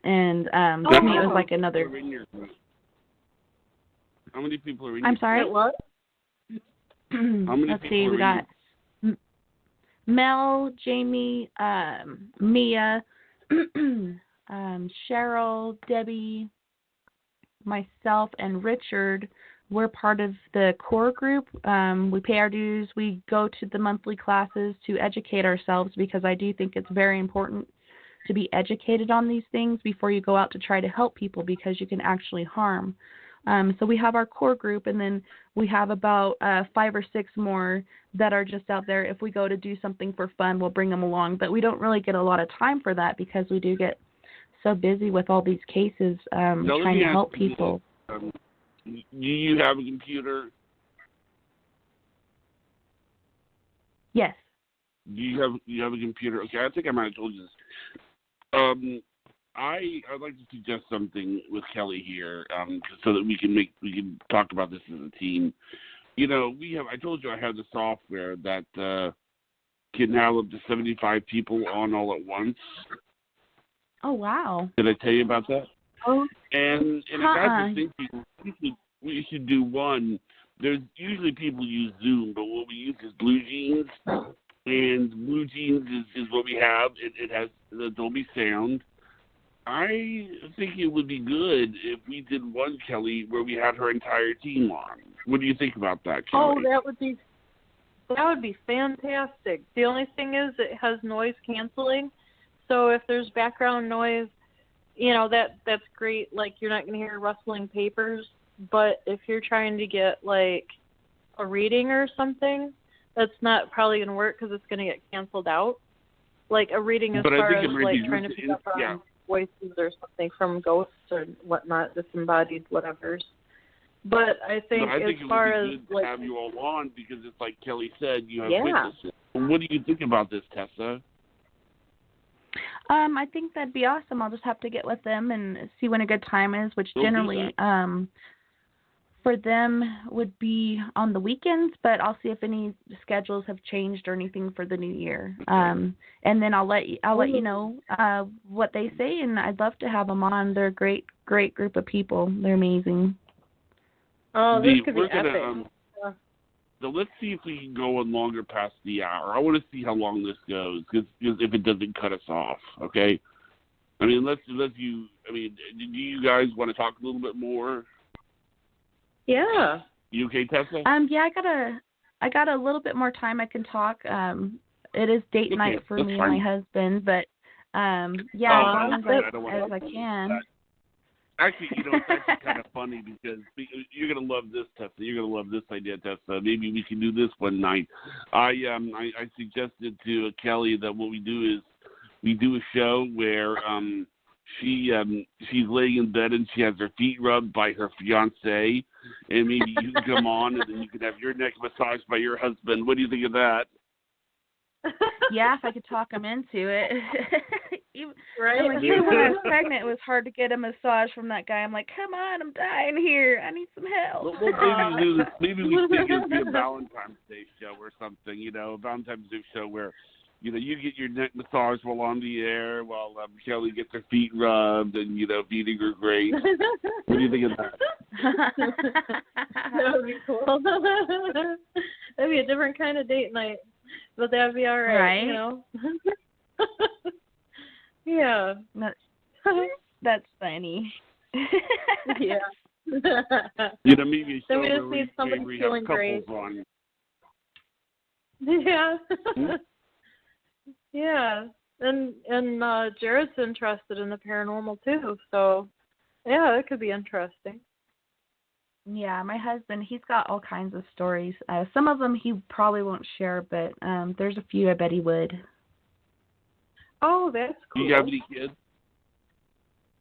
S4: And to me, it was like another.
S2: How many people are in
S4: I'm sorry?
S5: What?
S4: Let's see, we got Mel, Jamie, Mia, Cheryl, Debbie, myself, and Richard. We're part of the core group. We pay our dues. We go to the monthly classes to educate ourselves, because I do think it's very important to be educated on these things before you go out to try to help people, because you can actually harm. So we have our core group, and then we have about 5 or 6 more that are just out there. If we go to do something for fun, we'll bring them along. But we don't really get a lot of time for that because we do get so busy with all these cases trying to help people.
S2: Do you have a computer?
S4: Yes.
S2: Do you have a computer? Okay, I think I might have told you this. I'd like to suggest something with Kelly here, so that we can talk about this as a team. You know, I told you I have the software that can have up to 75 people on all at once.
S4: Oh, wow.
S2: Did I tell you about that?
S4: Oh.
S2: And I got to thinking we should do one. There's usually people use Zoom, but what we use is Blue Jeans. And Blue Jeans is what we have. It has the Dolby sound. I think it would be good if we did one, Kelly, where we had her entire team on. What do you think about that, Kelly?
S5: Oh, that would be fantastic. The only thing is it has noise canceling. So if there's background noise, you know, that's great. Like, you're not going to hear rustling papers. But if you're trying to get, like, a reading or something, that's not probably going to work because it's going to get canceled out. Like, a reading as far as, like, trying to pick up on voices or something from ghosts or whatnot, disembodied whatevers. But I think as far as,
S2: it would be good
S5: like,
S2: to have you all on, because it's like Kelly said, you have
S5: yeah.
S2: witnesses. What do you think about this, Tessa?
S4: I think that'd be awesome. I'll just have to get with them and see when a good time is, which generally for them would be on the weekends, but I'll see if any schedules have changed or anything for the new year. And then I'll let you know what they say, and I'd love to have them on. They're a great group of people. They're amazing.
S5: Oh, this could be epic.
S2: So let's see if we can go on longer past the hour. I want to see how long this goes, because if it doesn't cut us off, okay? I mean, do you guys want to talk a little bit more?
S5: Yeah.
S2: You okay, Tessa?
S4: Yeah, I got a little bit more time I can talk. It is date night for me and my husband, but as I can.
S2: Actually, you know, it's actually kind of funny because you're going to love this, Tessa. You're going to love this idea, Tessa. Maybe we can do this one night. I suggested to Kelly that what we do is we do a show where she's laying in bed and she has her feet rubbed by her fiancé, and maybe you can come on and then you can have your neck massaged by your husband. What do you think of that?
S4: Yeah, if I could talk him into it.
S5: Right?
S4: I'm like, even when I was pregnant, it was hard to get a massage from that guy. I'm like, come on, I'm dying here. I need some help.
S2: Well, maybe we think it'd be a Valentine's Day show or something, a Valentine's Day show where, you get your neck massage while on the air, while Shelly gets her feet rubbed and, feeding her grapes. What do you think of that?
S5: That would be cool. That'd be a different kind of date night, but that'd be all right, Yeah.
S4: That's funny.
S5: Yeah.
S2: Maybe a show
S5: then we just
S2: where
S5: need somebody
S2: we
S5: feeling
S2: have
S5: great.
S2: couples on.
S5: Yeah.
S2: Hmm?
S5: Yeah. And Jared's interested in the paranormal too, so yeah, it could be interesting.
S4: Yeah, my husband, he's got all kinds of stories. Some of them he probably won't share, but there's a few I bet he would.
S5: Oh, that's cool.
S2: Do you have any kids?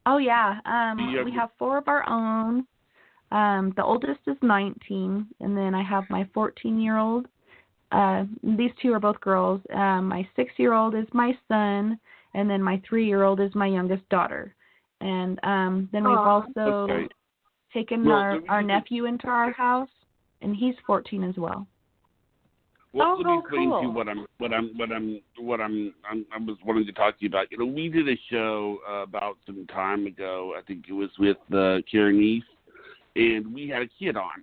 S4: Oh, yeah. We have 4 of our own. The oldest is 19, and then I have my 14-year-old. These 2 are both girls. My 6-year-old is my son, and then my 3-year-old is my youngest daughter. And then we've also taken our nephew into our house, and he's 14 as well.
S2: Well, let me explain
S5: cool.
S2: to you what I was wanting to talk to you about. We did a show about some time ago. I think it was with Karen East, and we had a kid on.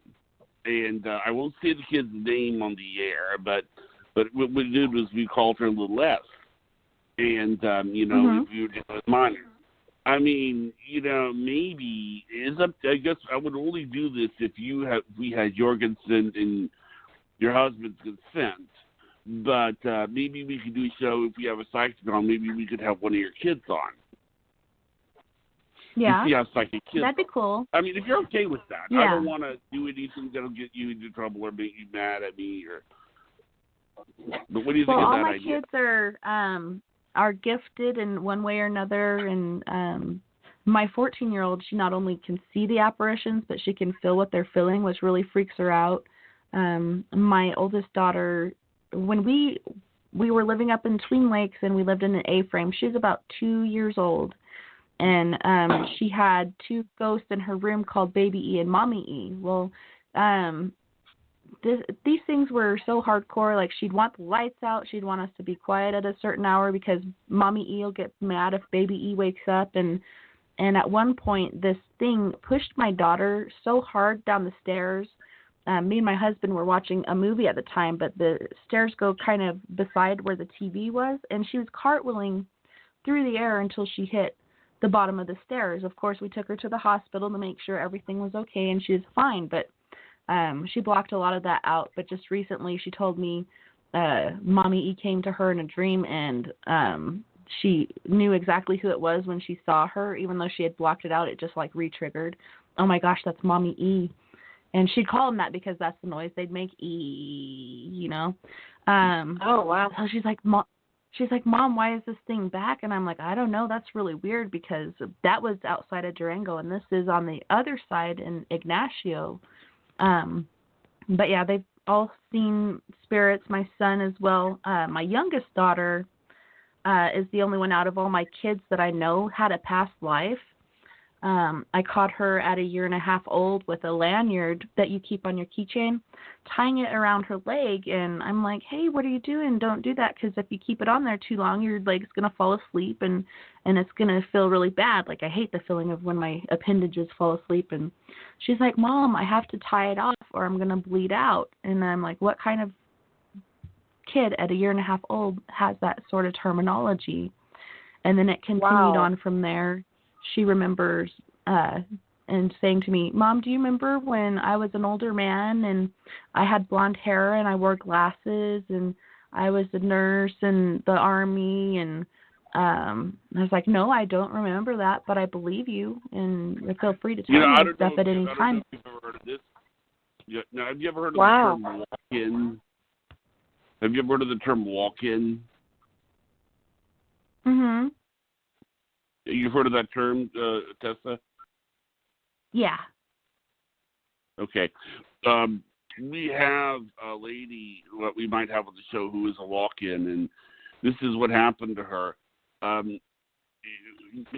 S2: And I won't say the kid's name on the air, but what we did was we called her Little S. And, we were just minor. I mean, maybe I guess I would only do this if we had your consent and your husband's consent. But maybe we could do a show if we have a psychic on. Maybe we could have one of your kids on.
S4: Yeah,
S2: if you have psychic kids.
S4: That'd be cool.
S2: I mean, if you're okay with that,
S4: yeah.
S2: I don't want to do anything that'll get you into trouble or make you mad at me. But what do you think of that idea?
S4: Well, all my kids are gifted in one way or another, and my 14-year-old, she not only can see the apparitions, but she can feel what they're feeling, which really freaks her out. My oldest daughter, when we were living up in Tween Lakes and we lived in an A-frame, she's about 2 years old. And she had 2 ghosts in her room called Baby E and Mommy E. Well, these things were so hardcore. Like, she'd want the lights out. She'd want us to be quiet at a certain hour because Mommy E will get mad if Baby E wakes up. And at one point, this thing pushed my daughter so hard down the stairs. Me and my husband were watching a movie at the time, but the stairs go kind of beside where the TV was, and she was cartwheeling through the air until she hit the bottom of the stairs. Of course, we took her to the hospital to make sure everything was okay, and she was fine, but she blocked a lot of that out. But just recently she told me Mommy E came to her in a dream, and she knew exactly who it was when she saw her. Even though she had blocked it out, it just like re-triggered. Oh my gosh, that's Mommy E. And she'd call them that because that's the noise they'd make, E, you know.
S5: Oh, wow.
S4: So she's like, Mom, why is this thing back? And I'm like, I don't know. That's really weird because that was outside of Durango, and this is on the other side in Ignacio. But, yeah, they've all seen spirits, my son as well. My youngest daughter is the only one out of all my kids that I know had a past life. I caught her at 1.5 years old with a lanyard that you keep on your keychain, tying it around her leg, and I'm like, hey, what are you doing? Don't do that, because if you keep it on there too long, your leg's going to fall asleep, and it's going to feel really bad. Like, I hate the feeling of when my appendages fall asleep, and she's like, Mom, I have to tie it off or I'm going to bleed out. And I'm like, what kind of kid at 1.5 years old has that sort of terminology? And then it continued on from there. She remembers and saying to me, Mom, do you remember when I was an older man and I had blonde hair and I wore glasses and I was a nurse in the army? And I was like, no, I don't remember that, but I believe you, and feel free to tell me stuff at any time.
S2: Have you ever heard of this? Now, have you ever heard of the term walk-in? Have you ever heard of the term walk-in?
S4: Mm-hmm.
S2: You've heard of that term, Tessa?
S4: Yeah.
S2: Okay. We have a lady that we might have on the show who is a walk-in, and this is what happened to her.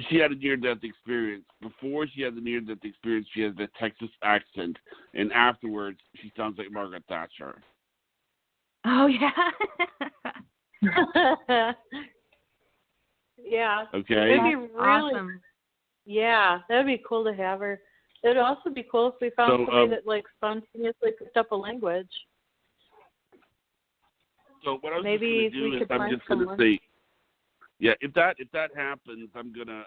S2: she had a near-death experience. Before she had the near-death experience, she has the Texas accent, and afterwards, she sounds like Margaret Thatcher.
S4: Oh, yeah.
S5: Yeah.
S2: Okay.
S5: It'd be
S4: That's
S5: really,
S4: awesome.
S5: yeah, that'd be cool to have her. It'd also be cool if we found somebody that like spontaneously picked up a language.
S2: So what I was
S5: Maybe
S2: just going to do
S5: we
S2: is
S5: could
S2: I'm
S5: find
S2: just going to
S5: someone.
S2: say, yeah, if that happens, I'm gonna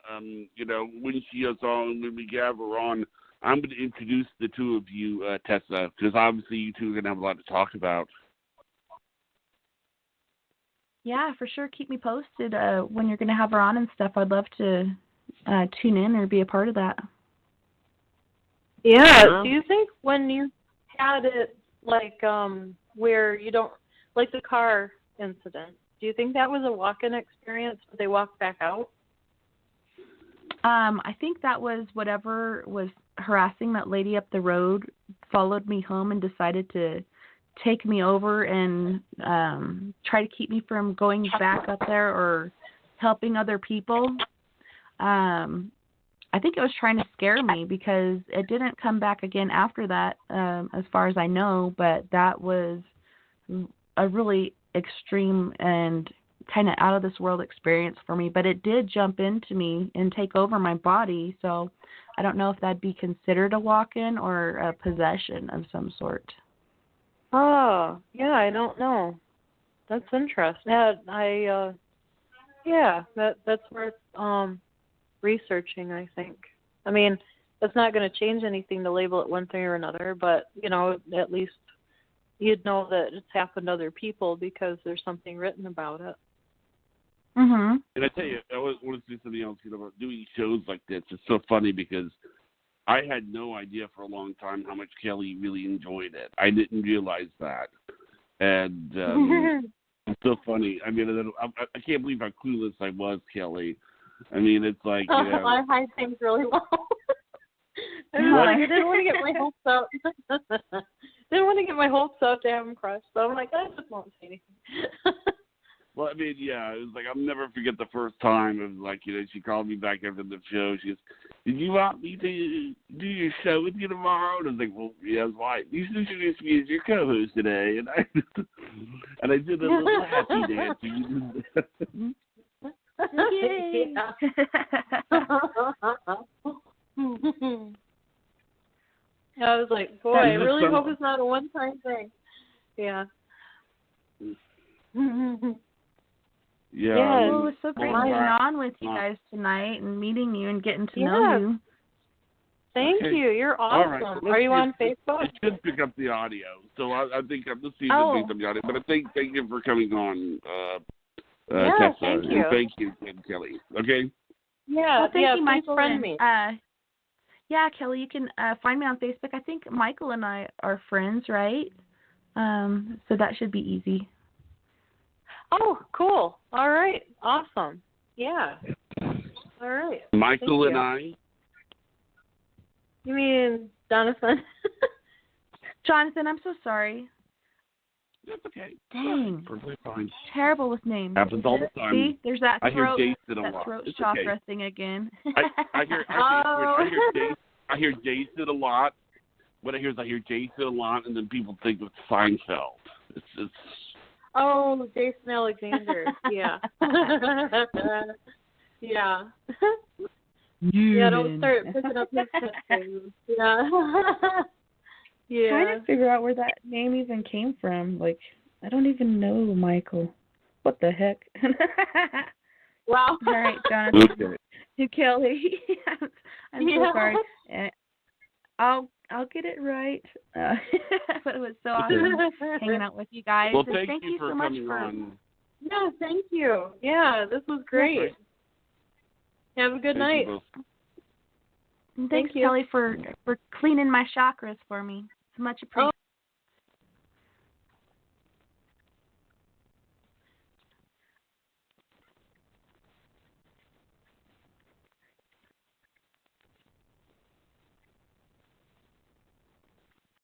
S2: when she is on, when we have her on, I'm gonna introduce the two of you, Tessa, because obviously you two are gonna have a lot to talk about.
S4: Yeah, for sure. Keep me posted when you're going to have her on and stuff. I'd love to tune in or be a part of that.
S5: Yeah. Do you think when you had it like where you don't like the car incident, do you think that was a walk-in experience, but they walked back out?
S4: I think that was whatever was harassing that lady up the road followed me home and decided to take me over and try to keep me from going back up there or helping other people. I think it was trying to scare me because it didn't come back again after that, as far as I know, but that was a really extreme and kind of out of this world experience for me, but it did jump into me and take over my body. So I don't know if that'd be considered a walk-in or a possession of some sort.
S5: Oh, yeah, I don't know. That's interesting. That's worth researching, I think. I mean, it's not going to change anything to label it one thing or another, but at least you'd know that it's happened to other people because there's something written about it.
S4: Mhm.
S2: And I tell you, I want to say something else. About doing shows like this, it's so funny because I had no idea for a long time how much Kelly really enjoyed it. I didn't realize that, and it's so funny. I mean, I can't believe how clueless I was, Kelly. I mean, it's like
S5: I hide things really well. I didn't want to get my hopes up. Didn't want to get my hopes up to have him crushed, so I'm like, I just won't say anything.
S2: Well, I mean, yeah, it was like I'll never forget the first time. It was like she called me back after the show. She goes, "Did you want me to do your show with you tomorrow?" And I was like, "Well, yes, why? You should introduce me as your co-host today." And I did a little happy dance.
S4: Yay!
S5: I was like, boy, I really hope it's not a one-time thing. Yeah.
S2: Yeah.
S4: Well, it was so great being on with you guys tonight and meeting you and getting to know you.
S5: Thank you. You're awesome.
S2: All right.
S5: Are you on Facebook?
S2: I should pick up the audio, so I think I'm just seeing the things on the audio. But thank you for coming on, Tessa.
S5: Thank you.
S2: And thank you, Kelly. Okay.
S5: Yeah.
S4: Well, thank you, Michael.
S5: Friend me.
S4: Yeah, Kelly, you can find me on Facebook. I think Michael and I are friends, right? So that should be easy.
S5: Oh, cool. All right. Awesome. Yeah. All right.
S2: Michael and I.
S5: You mean Jonathan?
S4: Jonathan, I'm so sorry.
S2: That's okay.
S4: Dang.
S2: Perfectly fine.
S4: Terrible with names.
S2: Happens all the time.
S4: See, there's that throat,
S2: throat
S4: chakra thing again.
S2: I hear Jason a lot. What I hear Jason a lot, and then people think it's Seinfeld. It's.
S5: Oh, Jason Alexander. Yeah. Yeah. Yeah, don't start picking up his things. Yeah. Yeah.
S4: Trying to figure out where that name even came from. Like, I don't even know Michael. What the heck?
S5: Wow.
S4: All right, Jonathan. To Kelly. I'm so sorry. I'll get it right. But it was so awesome hanging out with you guys.
S2: Well,
S4: and
S2: thank you for
S4: so much
S2: coming on.
S5: Yeah, thank you. Yeah, this was great. Have a good night.
S4: Thanks, Kelly, for cleaning my chakras for me. It's much appreciated.